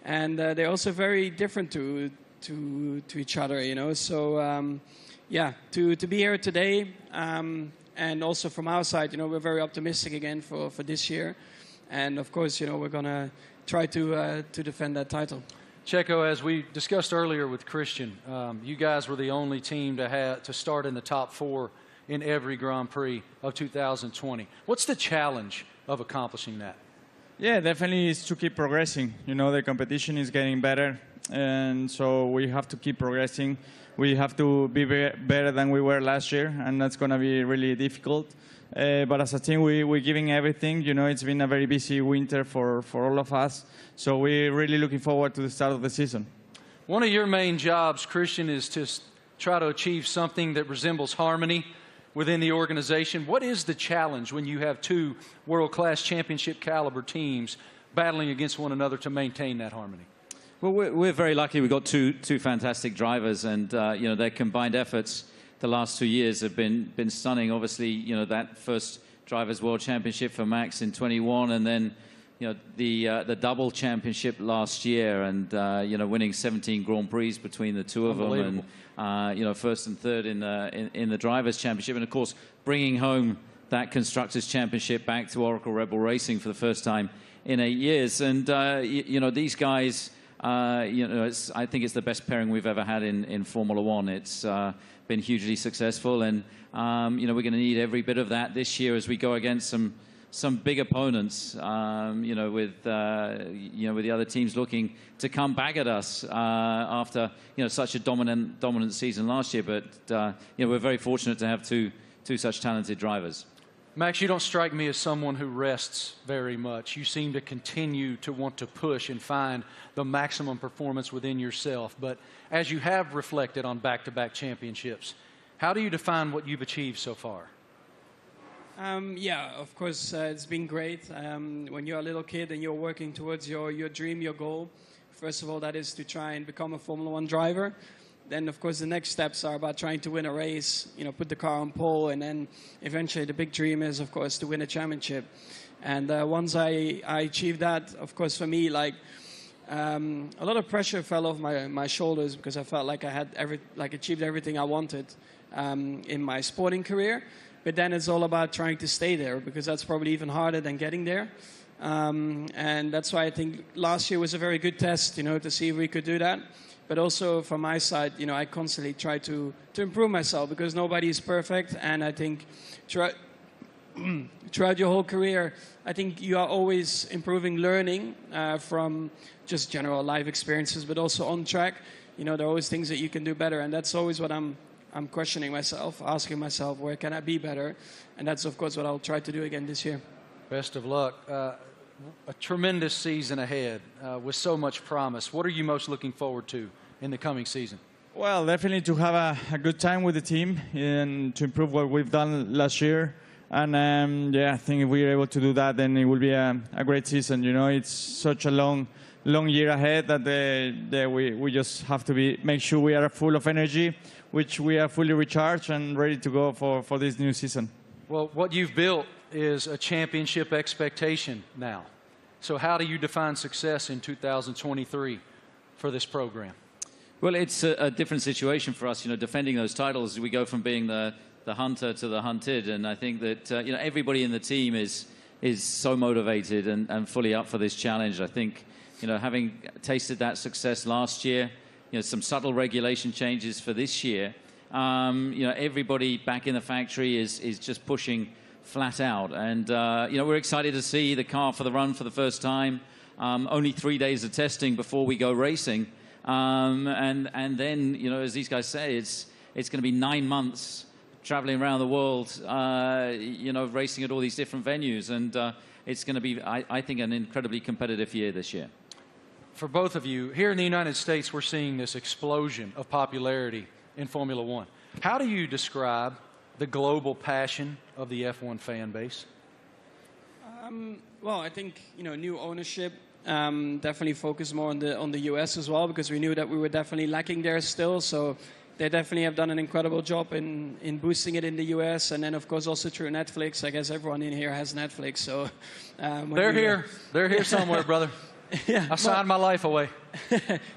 Speaker 15: and they're also very different to each other, So, yeah, to be here today, and also from our side, we're very optimistic again for this year, and of course, we're going to try to defend that title.
Speaker 1: Checo, as we discussed earlier with Christian, you guys were the only team to start in the top 4 in every Grand Prix of 2020. What's the challenge of accomplishing that?
Speaker 14: Yeah, definitely is to keep progressing. The competition is getting better, and so we have to keep progressing. We have to be better than we were last year, and that's going to be really difficult. But as a team, we're giving everything. It's been a very busy winter for all of us. So we're really looking forward to the start of the season.
Speaker 1: One of your main jobs, Christian, is to try to achieve something that resembles harmony within the organization. What is the challenge when you have two world-class championship caliber teams battling against one another to maintain that harmony?
Speaker 6: Well, we're very lucky. We've got two fantastic drivers, and you know, their combined efforts the last 2 years have been stunning. Obviously, you know, that first Drivers' World Championship for Max in 21, and then you know, the double championship last year, and you know, winning 17 Grand Prix between the two of them, and you know, first and third in the Drivers' Championship, and of course bringing home that Constructors' Championship back to Oracle Red Bull Racing for the first time in 8 years. And you know, these guys, you know, I think it's the best pairing we've ever had in Formula One. It's been hugely successful, and you know, we're going to need every bit of that this year as we go against some big opponents, you know, with the other teams looking to come back at us after, you know, such a dominant season last year. But you know, we're very fortunate to have two such talented drivers.
Speaker 1: Max, you don't strike me as someone who rests very much. You seem to continue to want to push and find the maximum performance within yourself. But as you have reflected on back-to-back championships, how do you define what you've achieved so far?
Speaker 15: Yeah, of course, it's been great. When you're a little kid and you're working towards your dream, your goal, first of all, that is to try and become a Formula One driver. Then, of course, the next steps are about trying to win a race, you know, put the car on pole, and then eventually the big dream is, of course, to win a championship. And once I achieved that, of course, for me, like, a lot of pressure fell off my shoulders, because I felt like I had achieved everything I wanted in my sporting career. But then it's all about trying to stay there, because that's probably even harder than getting there. And that's why I think last year was a very good test, you know, to see if we could do that. But also from my side, you know, I constantly try to improve myself, because nobody is perfect. And I think throughout your whole career, I think you are always improving, learning from just general life experiences, but also on track. You know, there are always things that you can do better. And that's always what I'm questioning myself, asking myself, where can I be better? And that's, of course, what I'll try to do again this year.
Speaker 1: Best of luck. A tremendous season ahead with so much promise. What are you most looking forward to in the coming season?
Speaker 14: Well, definitely to have a good time with the team and to improve what we've done last year. And yeah, I think if we're able to do that, then it will be a great season. You know, it's such a long year ahead that we just have to make sure we are full of energy, which we are fully recharged and ready to go for this new season.
Speaker 1: Well, what you've built is a championship expectation now. So how do you define success in 2023 for this program?
Speaker 6: Well, it's a different situation for us, you know, defending those titles. We go from being the hunter to the hunted, and I think that you know, everybody in the team is so motivated and fully up for this challenge. I think, you know, having tasted that success last year, you know, some subtle regulation changes for this year, you know, everybody back in the factory is just pushing flat out. And, you know, we're excited to see the car for the run for the first time. Only 3 days of testing before we go racing. And then, you know, as these guys say, it's going to be 9 months traveling around the world, you know, racing at all these different venues. And it's going to be, I think, an incredibly competitive year this year.
Speaker 1: For both of you, here in the United States, we're seeing this explosion of popularity in Formula One. How do you describe the global passion of the F1 fan base?
Speaker 15: Well, I think, you know, new ownership definitely focused more on the US as well, because we knew that we were definitely lacking there still. So they definitely have done an incredible job in boosting it in the US, and then of course also through Netflix. I guess everyone in here has Netflix, so
Speaker 1: they're here somewhere, brother.
Speaker 15: Yeah,
Speaker 1: I signed my life away.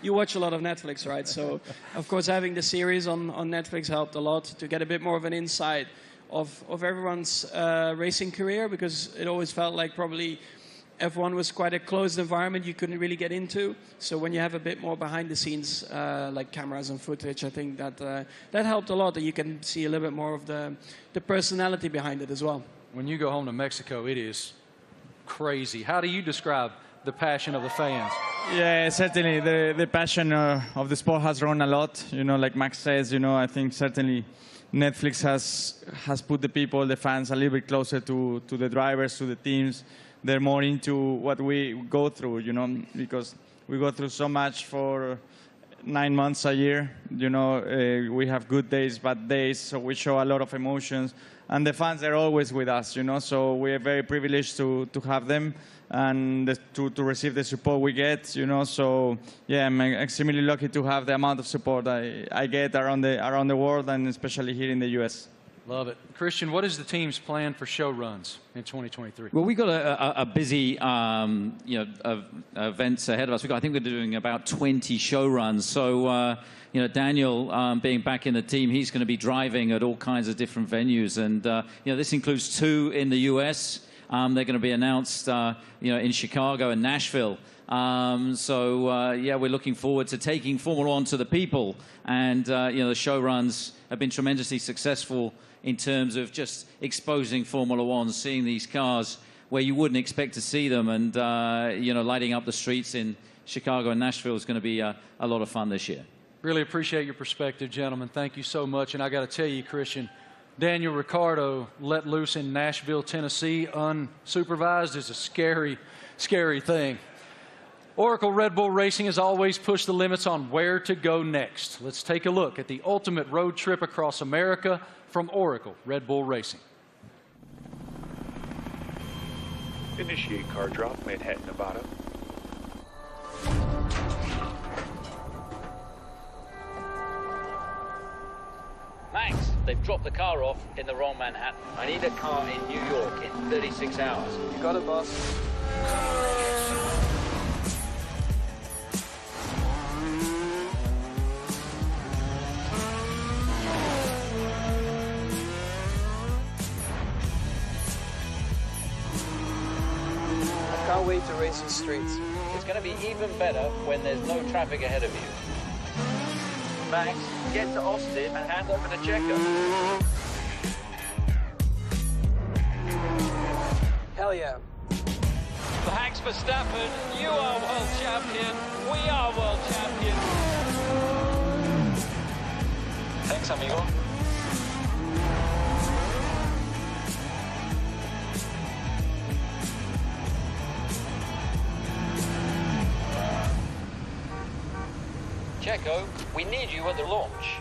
Speaker 15: You watch a lot of Netflix, right? So, of course, having the series on Netflix helped a lot to get a bit more of an insight of everyone's racing career, because it always felt like probably F1 was quite a closed environment you couldn't really get into. So when you have a bit more behind the scenes, like cameras and footage, I think that helped a lot, that you can see a little bit more of the personality behind it as well.
Speaker 1: When you go home to Mexico, it is crazy. How do you describe the passion of the fans?
Speaker 14: Yeah, certainly the passion of the sport has grown a lot. You know, like Max says, you know, I think certainly Netflix has put the people, the fans, a little bit closer to the drivers, to the teams. They're more into what we go through, you know, because we go through so much for 9 months a year. You know, we have good days, bad days, so we show a lot of emotions. And the fans are always with us, you know, so we are very privileged to have them and to receive the support we get, you know. So, yeah, I'm extremely lucky to have the amount of support I get around the world and especially here in the US.
Speaker 1: Love it. Christian, what is the team's plan for show runs in 2023?
Speaker 6: Well, we've got a busy, events ahead of us. I think we're doing about 20 show runs. So, Daniel, being back in the team, he's going to be driving at all kinds of different venues. And, this includes 2 in the US. They're going to be announced, in Chicago and Nashville. We're looking forward to taking Formula One to the people. And, the show runs have been tremendously successful in terms of just exposing Formula One, seeing these cars where you wouldn't expect to see them, and lighting up the streets in Chicago and Nashville is going to be a lot of fun this year.
Speaker 1: Really appreciate your perspective, gentlemen. Thank you so much. And I got to tell you, Christian, Daniel Ricciardo let loose in Nashville, Tennessee, unsupervised is a scary, scary thing. Oracle Red Bull Racing has always pushed the limits on where to go next. Let's take a look at the ultimate road trip across America from Oracle Red Bull Racing.
Speaker 3: Initiate car drop, Manhattan, Nevada.
Speaker 6: Max, they've dropped the car off in the wrong Manhattan. I need a car in New York in 36 hours.
Speaker 12: You got it, boss. I can't wait to race the streets.
Speaker 6: It's going to be even better when there's no traffic ahead of you. Max, get to Austin and hand over the Checo.
Speaker 12: Hell yeah.
Speaker 5: Max Verstappen, you are world champion. We are world champion.
Speaker 6: Thanks, amigo. Checo, we need you at the launch.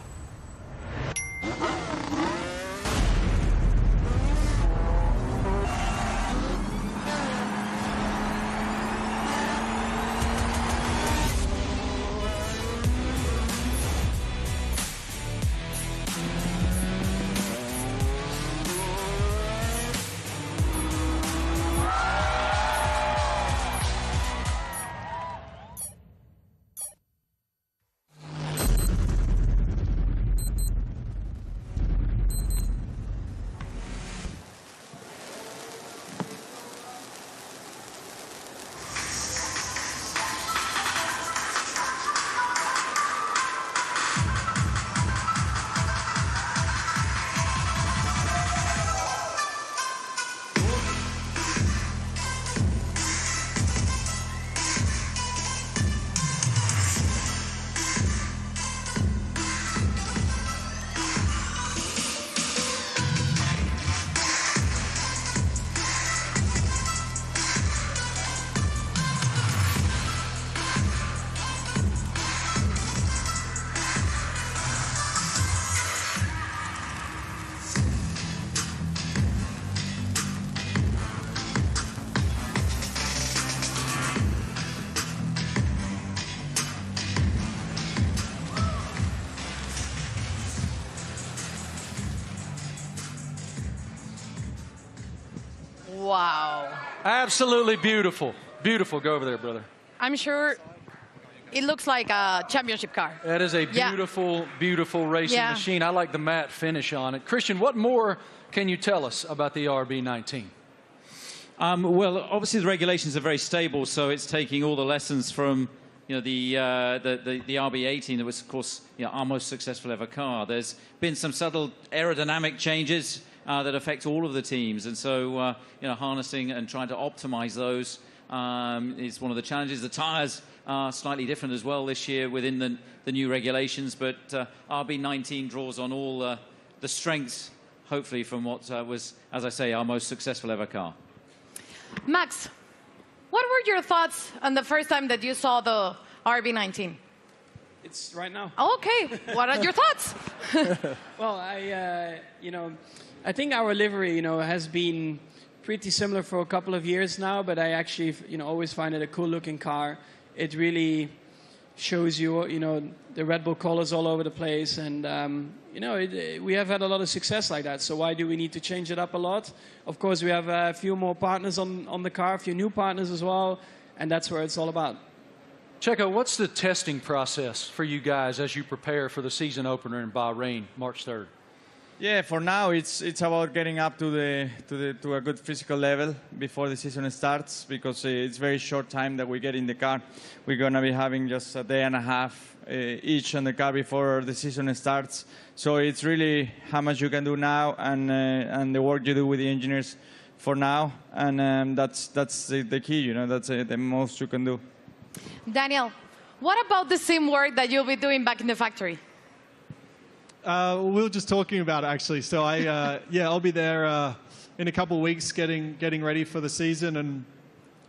Speaker 2: Wow.
Speaker 1: Absolutely beautiful. Beautiful. Go over there, brother.
Speaker 2: I'm sure it looks like a championship car.
Speaker 1: That is a beautiful, beautiful racing machine. I like the matte finish on it. Christian, what more can you tell us about the RB19?
Speaker 6: Well, obviously the regulations are very stable, so it's taking all the lessons from the RB18 that was, of course, our most successful ever car. There's been some subtle aerodynamic changes that affect all of the teams, and so harnessing and trying to optimize those is one of the challenges. The tires are slightly different as well this year within the new regulations, but RB19 draws on all the strengths, hopefully, from what was, as I say, our most successful ever car.
Speaker 2: Max, what were your thoughts on the first time that you saw the RB19?
Speaker 15: It's right now.
Speaker 2: Okay, what are your thoughts?
Speaker 15: Well, I think our livery, has been pretty similar for a couple of years now, but I actually, always find it a cool-looking car. It really shows you, the Red Bull colors all over the place, and we have had a lot of success like that. So why do we need to change it up a lot? Of course, we have a few more partners on the car, a few new partners as well, and that's where it's all about.
Speaker 1: Checo, what's the testing process for you guys as you prepare for the season opener in Bahrain, March 3rd?
Speaker 14: Yeah, for now it's about getting up to a good physical level before the season starts, because it's very short time that we get in the car. We're gonna be having just a day and a half each on the car before the season starts. So it's really how much you can do now and the work you do with the engineers for now, and that's the key. That's the most you can do.
Speaker 2: Daniel, what about the same work that you'll be doing back in the factory?
Speaker 11: We were just talking about it, actually. So I'll be there in a couple of weeks getting ready for the season, and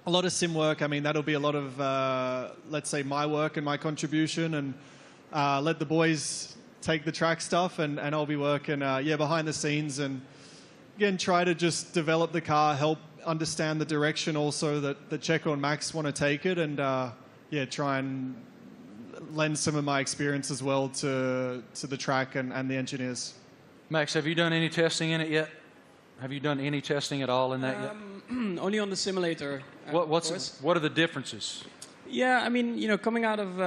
Speaker 11: a lot of sim work. I mean, that'll be a lot of, let's say, my work and my contribution, and let the boys take the track stuff, and I'll be working, behind the scenes, and again, try to just develop the car, help understand the direction also that Checo and Max want to take it, and try and lend some of my experience as well to the track and the engineers.
Speaker 1: Max, have you done any testing in it yet? Have you done any testing at all in that yet?
Speaker 15: Only on the simulator.
Speaker 1: What are the differences?
Speaker 15: Yeah, I mean, coming out of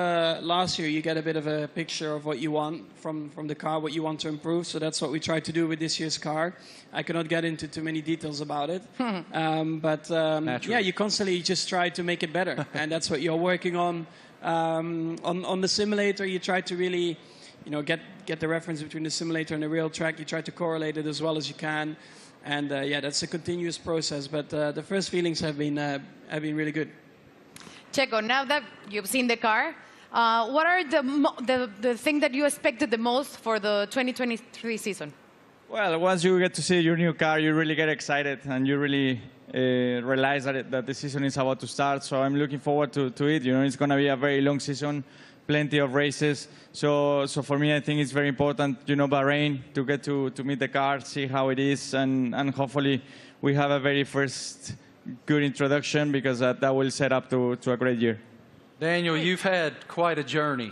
Speaker 15: last year, you get a bit of a picture of what you want from the car, what you want to improve. So that's what we tried to do with this year's car. I cannot get into too many details about it. You constantly just try to make it better. And that's what you're working on. On the simulator, you try to really, get the reference between the simulator and the real track. You try to correlate it as well as you can. And that's a continuous process. But the first feelings have been really good.
Speaker 2: Checo, now that you've seen the car, what are the thing that you expected the most for the 2023 season?
Speaker 14: Well, once you get to see your new car, you really get excited, and you really realize that the season is about to start. So I'm looking forward to it. It's going to be a very long season, plenty of races. So for me, I think it's very important, Bahrain, to get to meet the car, see how it is, and hopefully we have a very first good introduction, because that will set up to a great year.
Speaker 1: Daniel, you've had quite a journey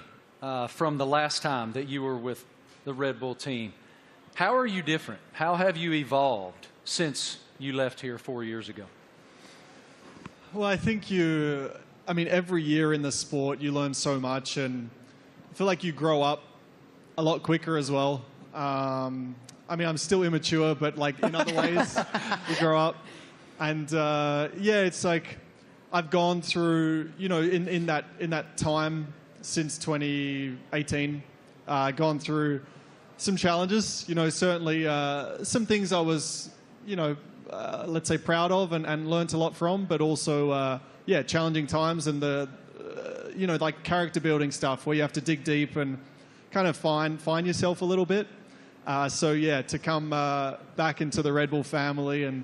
Speaker 1: from the last time that you were with the Red Bull team. How are you different? How have you evolved since you left here 4 years ago?
Speaker 11: Well, I think every year in the sport you learn so much, and I feel like you grow up a lot quicker as well. I'm still immature, but in other ways you grow up. And it's like I've gone through, in that time since 2018, gone through some challenges. Certainly some things I was, let's say proud of and learnt a lot from, but also challenging times, and the like character building stuff where you have to dig deep and kind of find yourself a little bit. To come back into the Red Bull family and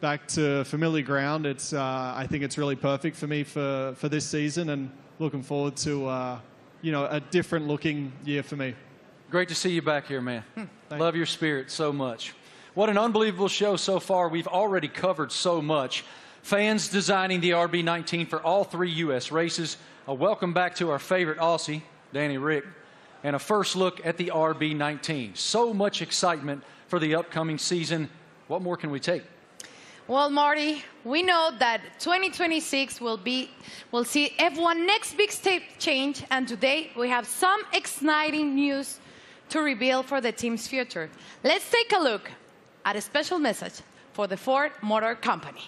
Speaker 11: back to familiar ground, I think it's really perfect for me for this season, and looking forward to a different looking year for me.
Speaker 1: Great to see you back here, man. Love your spirit so much. What an unbelievable show so far. We've already covered so much. Fans designing the RB19 for all 3 U.S. races. A welcome back to our favorite Aussie, Danny Rick, and a first look at the RB19. So much excitement for the upcoming season. What more can we take?
Speaker 2: Well, Marty, we know that 2026 will see F1 next big step change, and today we have some exciting news to reveal for the team's future. Let's take a look at a special message for the Ford Motor Company.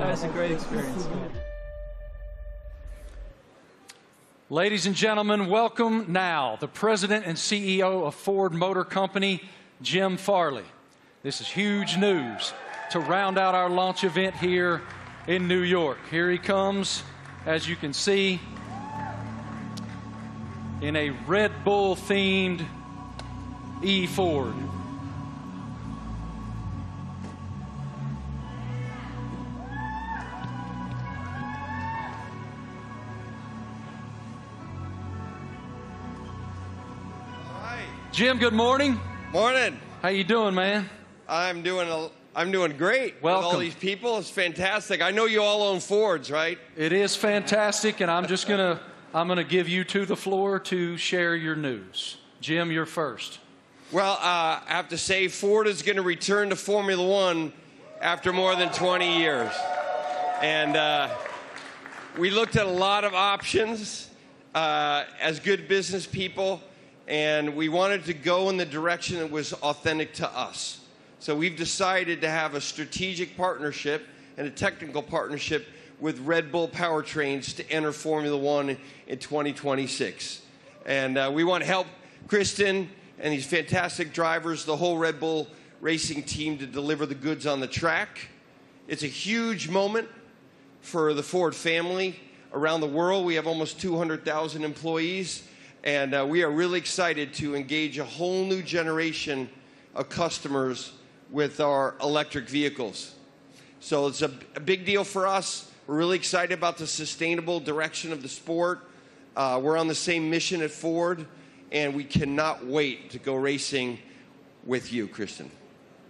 Speaker 12: That was a great experience.
Speaker 1: Ladies and gentlemen, welcome now the President and CEO of Ford Motor Company, Jim Farley. This is huge news to round out our launch event here in New York. Here he comes, as you can see, in a Red Bull-themed E-Ford. Jim, good morning.
Speaker 16: Morning.
Speaker 1: How you doing, man?
Speaker 16: I'm doing great.
Speaker 1: Welcome.
Speaker 16: With all these people, it's fantastic. I know you all own Fords, right?
Speaker 1: It is fantastic, and I'm gonna give you the floor to share your news. Jim, you're first.
Speaker 16: Well, I have to say, Ford is going to return to Formula One after more than 20 years, and we looked at a lot of options as good business people. And we wanted to go in the direction that was authentic to us. So we've decided to have a strategic partnership and a technical partnership with Red Bull Powertrains to enter Formula One in 2026. And we want to help Kristen and these fantastic drivers, the whole Red Bull racing team, to deliver the goods on the track. It's a huge moment for the Ford family around the world. We have almost 200,000 employees. And we are really excited to engage a whole new generation of customers with our electric vehicles. So it's a big deal for us. We're really excited about the sustainable direction of the sport. We're on the same mission at Ford, and we cannot wait to go racing with you, Kristen.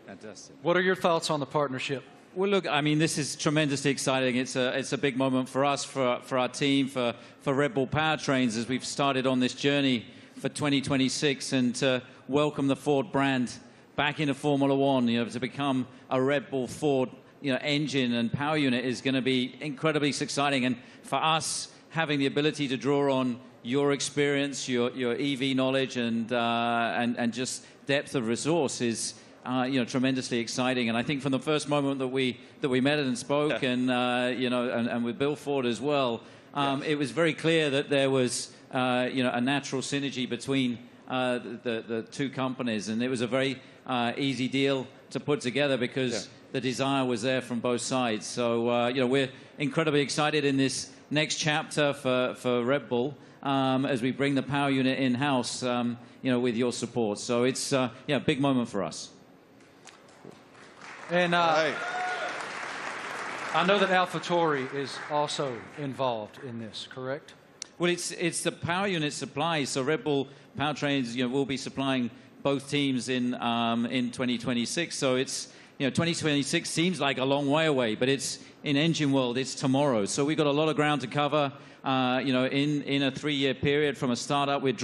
Speaker 6: Fantastic.
Speaker 1: What are your thoughts on the partnership?
Speaker 6: Well, look, I mean, this is tremendously exciting. It's a big moment for us, for our team, for Red Bull Powertrains as we've started on this journey for 2026, and to welcome the Ford brand back into Formula One. You know, to become a Red Bull Ford, engine and power unit is going to be incredibly exciting. And for us, having the ability to draw on your experience, your EV knowledge, and just depth of resource is tremendously exciting. And I think from the first moment that we met and spoke, and with Bill Ford as well, it was very clear that there was a natural synergy between the two companies, and it was a very easy deal to put together because the desire was there from both sides. So we're incredibly excited in this next chapter for Red Bull as we bring the power unit in-house, with your support. So it's a big moment for us.
Speaker 1: And I know that AlphaTauri is also involved in this, correct?
Speaker 6: Well, it's the power unit supply. So Red Bull Powertrains, will be supplying both teams in 2026. So it's 2026 seems like a long way away, but it's in engine world. It's tomorrow. So we've got a lot of ground to cover. In a 3-year period from a startup, we've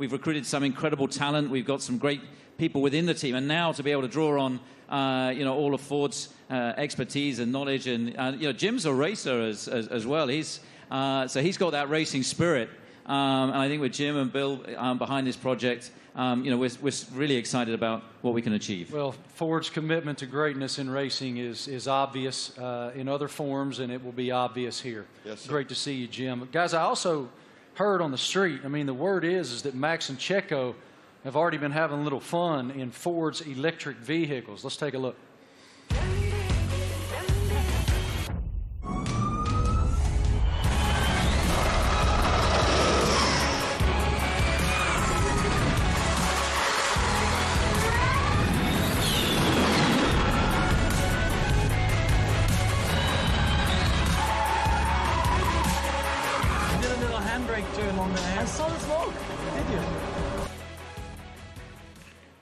Speaker 6: recruited some incredible talent. We've got some great people within the team, and now to be able to draw on all of Ford's expertise and knowledge, and Jim's a racer as well. He's got that racing spirit, and I think with Jim and Bill behind this project, we're really excited about what we can achieve.
Speaker 1: Well, Ford's commitment to greatness in racing is obvious in other forms, and it will be obvious here.
Speaker 16: Yes, sir.
Speaker 1: Great to see you, Jim. Guys, I also heard on the street, the word is that Max and Checo have already been having a little fun in Ford's electric vehicles. Let's take a look.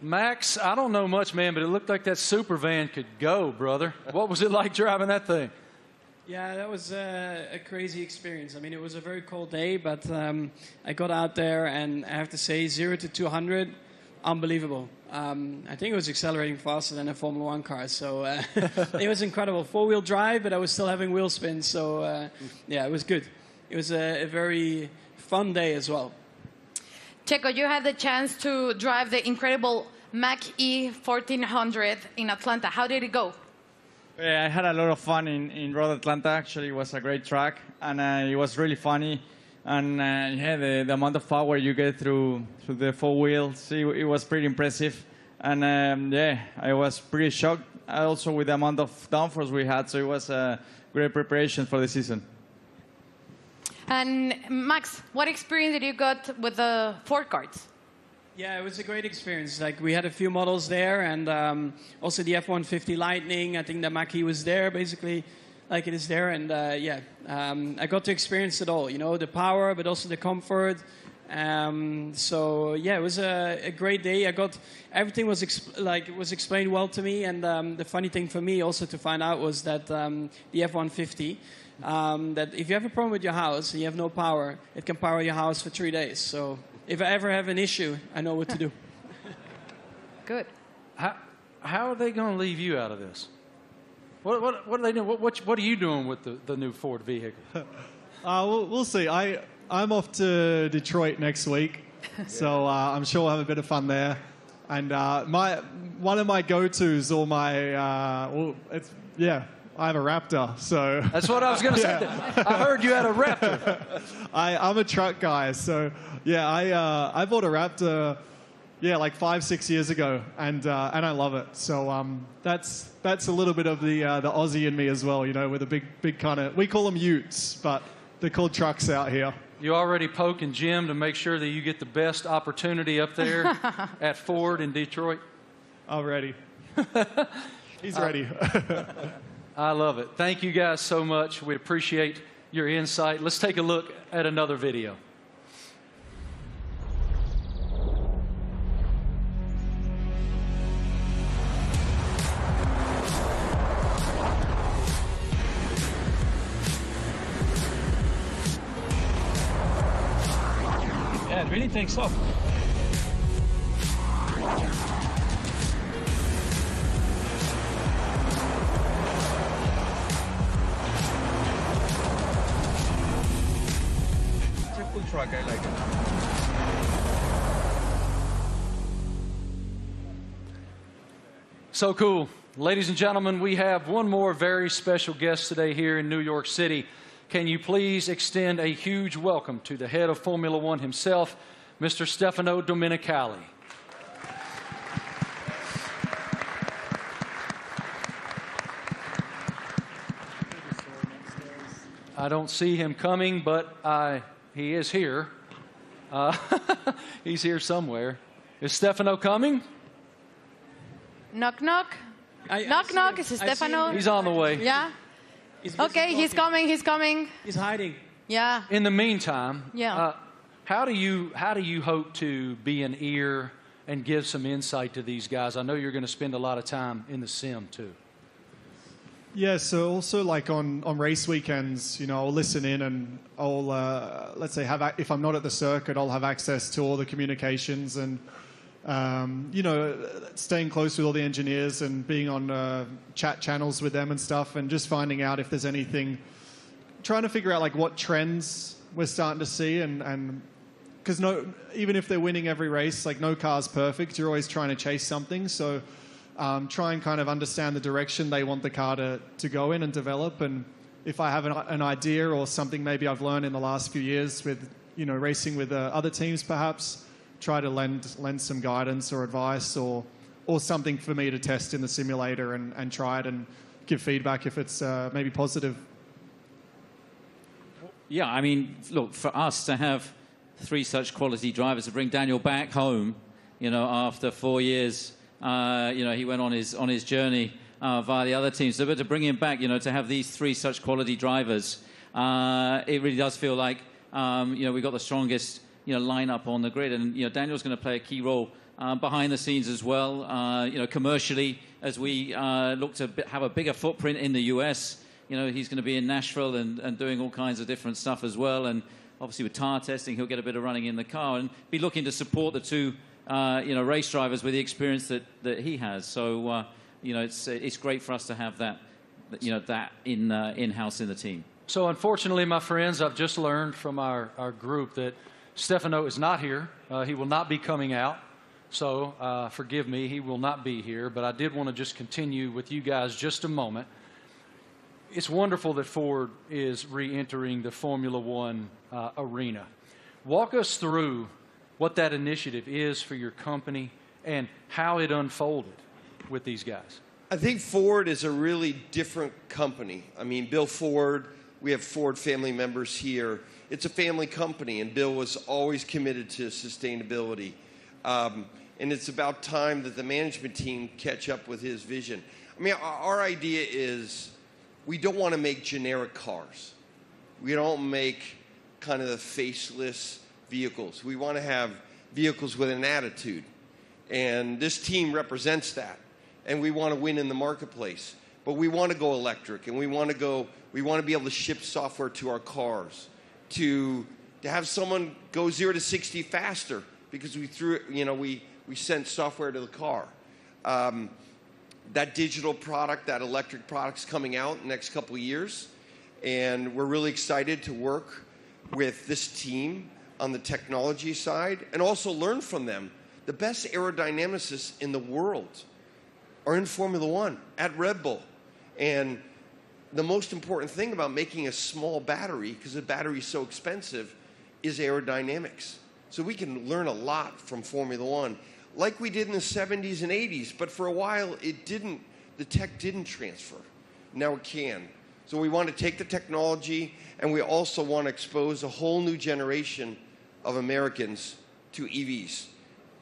Speaker 1: Max, I don't know much, man, but it looked like that super van could go, brother. What was it like driving that thing?
Speaker 15: Yeah, that was a crazy experience. It was a very cold day, but I got out there, and I have to say, 0 to 200, unbelievable. I think it was accelerating faster than a Formula One car, so it was incredible. 4-wheel drive, but I was still having wheel spin, so it was good. It was a very fun day as well.
Speaker 2: Checo, you had the chance to drive the incredible Mach-E 1400 in Atlanta. How did it go?
Speaker 14: Yeah, I had a lot of fun in Road Atlanta. Actually, it was a great track, and it was really funny. And yeah, the amount of power you get through the four wheels, it was pretty impressive. And yeah, I was pretty shocked also with the amount of downforce we had. So it was a great preparation for the season.
Speaker 2: And Max, what experience did you got with the Ford carts?
Speaker 15: Yeah, it was a great experience. Like, we had a few models there, and also the F-150 Lightning. I think the Mach-E was there, basically, like it is there. And yeah, I got to experience it all. You know, the power, but also the comfort. So yeah, it was a great day. Everything was explained well to me. And the funny thing for me also to find out was that the F-150. That if you have a problem with your house and you have no power, it can power your house for 3 days. So if I ever have an issue, I know what to do.
Speaker 2: Good.
Speaker 1: How are they going to leave you out of this? What are they doing? What are you doing with the new Ford vehicle?
Speaker 11: We'll see. I'm off to Detroit next week, so I'm sure we'll have a bit of fun there. And one of my go-tos, or my I have a Raptor, so...
Speaker 1: That's what I was going to say. I heard you had a Raptor.
Speaker 11: I'm a truck guy, so yeah, I bought a Raptor, like 5-6 years ago, and I love it. So that's a little bit of the Aussie in me as well, you know, with a big kind of... We call them utes, but they're called trucks out here.
Speaker 1: You already poking Jim to make sure that you get the best opportunity up there at Ford in Detroit?
Speaker 11: I'm ready. He's ready.
Speaker 1: I love it. Thank you guys so much. We appreciate your insight. Let's take a look at another video.
Speaker 5: Yeah, it really takes off.
Speaker 13: Truck, I like it.
Speaker 1: So cool. Ladies and gentlemen, we have one more very special guest today here in New York City. Can you please extend a huge welcome to the head of Formula One himself, Mr. Stefano Domenicali. I don't see him coming, but he is here. He's here somewhere. Is Stefano coming?
Speaker 2: Knock, knock. Knock, knock. Is it Stefano?
Speaker 1: He's on the way.
Speaker 2: Yeah? Okay, he's coming. He's coming.
Speaker 15: He's hiding.
Speaker 2: Yeah.
Speaker 1: In the meantime,
Speaker 2: yeah.
Speaker 1: How do you hope to be an ear and give some insight to these guys? I know you're going to spend a lot of time in the sim, too.
Speaker 11: Yeah, so also like on race weekends, you know, I'll listen in and I'll, let's say, if I'm not at the circuit, I'll have access to all the communications and, you know, staying close with all the engineers and being on chat channels with them and stuff and just finding out if there's anything, trying to figure out like what trends we're starting to see and because even if they're winning every race, like no car's perfect, you're always trying to chase something, so... try and kind of understand the direction they want the car to go in and develop. And if I have an idea or something maybe I've learned in the last few years with, you know, racing with other teams perhaps, try to lend some guidance or advice or something for me to test in the simulator and try it and give feedback if it's maybe positive.
Speaker 6: Yeah, I mean, look, for us to have 3 such quality drivers, to bring Daniel back home, you know, after 4 years... you know, he went on his journey via the other teams. So, but to bring him back, you know, to have these 3 such quality drivers, it really does feel like, you know, we've got the strongest, you know, lineup on the grid. And, you know, Daniel's going to play a key role behind the scenes as well, you know, commercially, as we look to have a bigger footprint in the US. You know, he's going to be in Nashville and doing all kinds of different stuff as well. And obviously with tire testing, he'll get a bit of running in the car and be looking to support the 2 you know, race drivers with the experience that he has. So, you know, it's great for us to have that, you know, that in-house in the team.
Speaker 1: So, unfortunately, my friends, I've just learned from our group that Stefano is not here. He will not be coming out. So, forgive me, he will not be here. But I did want to just continue with you guys just a moment. it's wonderful that Ford is re-entering the Formula One arena. Walk us through what that initiative is for your company and how it unfolded with these guys.
Speaker 16: I think Ford is a really different company. I mean, Bill Ford, we have Ford family members here. It's a family company, and Bill was always committed to sustainability. And it's about time that the management team catch up with his vision. I mean, our idea is we don't want to make generic cars. We don't make kind of the faceless vehicles. We want to have vehicles with an attitude. And this team represents that. And we want to win in the marketplace. But we want to go electric, and we want to be able to ship software to our cars, to have someone go 0 to 60 faster because we sent software to the car. That digital product, that electric product's coming out in the next couple of years, and we're really excited to work with this team on the technology side and also learn from them. The best aerodynamicists in the world are in Formula One at Red Bull. And the most important thing about making a small battery, because the battery is so expensive, is aerodynamics. So we can learn a lot from Formula One, like we did in the 70s and 80s, but for a while the tech didn't transfer. Now it can. So we want to take the technology, and we also want to expose a whole new generation of Americans to EVs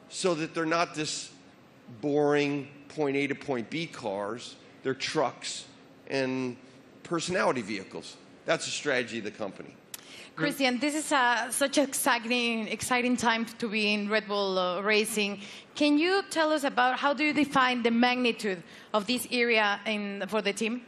Speaker 16: so that they're not this boring point A to point B cars. They're trucks and personality vehicles. That's the strategy of the company.
Speaker 2: Christian, this is such an exciting time to be in Red Bull Racing. Can you tell us about how do you define the magnitude of this area for the team?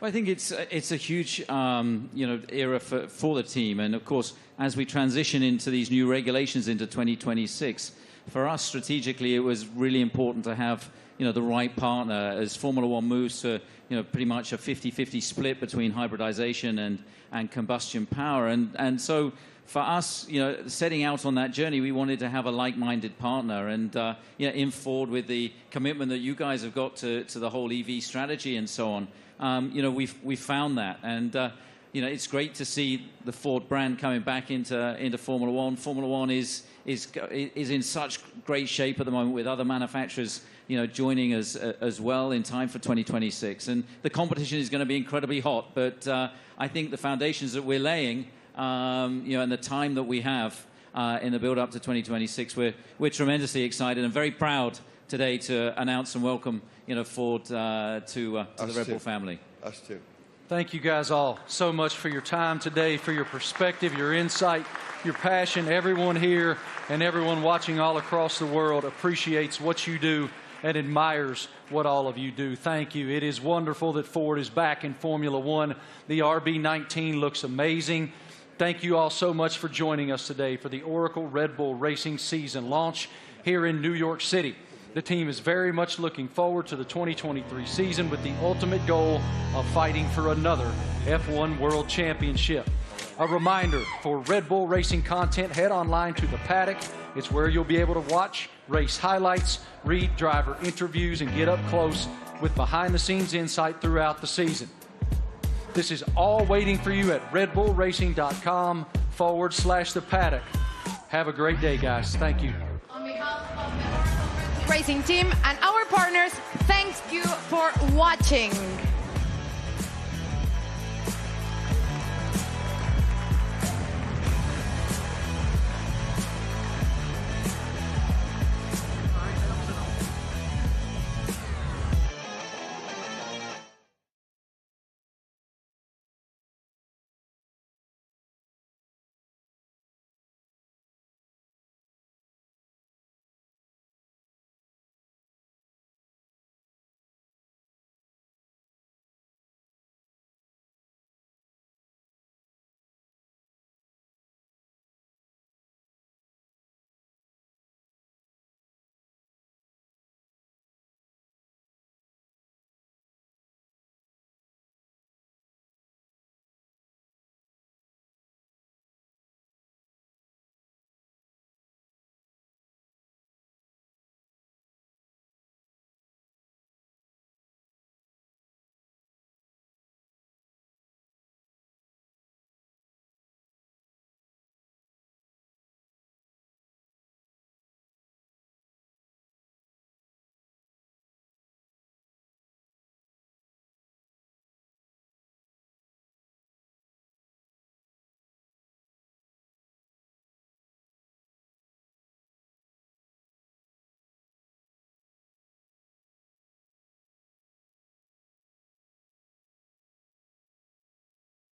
Speaker 6: Well, I think it's a huge era for the team, and of course, as we transition into these new regulations into 2026, for us strategically, it was really important to have the right partner as Formula One moves to pretty much a 50-50 split between hybridization and combustion power, and so for us, setting out on that journey, we wanted to have a like-minded partner, and in Ford with the commitment that you guys have got to the whole EV strategy and so on. We've found that, and it's great to see the Ford brand coming back into Formula One. Formula One is in such great shape at the moment with other manufacturers, joining us as well in time for 2026. And the competition is going to be incredibly hot, but I think the foundations that we're laying, and the time that we have in the build-up to 2026, we're tremendously excited and very proud today to announce and welcome Ford to the Red Bull family.
Speaker 16: Us too.
Speaker 1: Thank you guys all so much for your time today, for your perspective, your insight, your passion. Everyone here and everyone watching all across the world appreciates what you do and admires what all of you do. Thank you. It is wonderful that Ford is back in Formula One. The RB19 looks amazing. Thank you all so much for joining us today for the Oracle Red Bull Racing season launch here in New York City. The team is very much looking forward to the 2023 season with the ultimate goal of fighting for another F1 World Championship. A reminder, for Red Bull Racing content, head online to The Paddock. It's where you'll be able to watch race highlights, read driver interviews, and get up close with behind-the-scenes insight throughout the season. This is all waiting for you at redbullracing.com/The Paddock. Have a great day, guys. Thank you.
Speaker 2: On behalf of the Racing team and our partners, thank you for watching.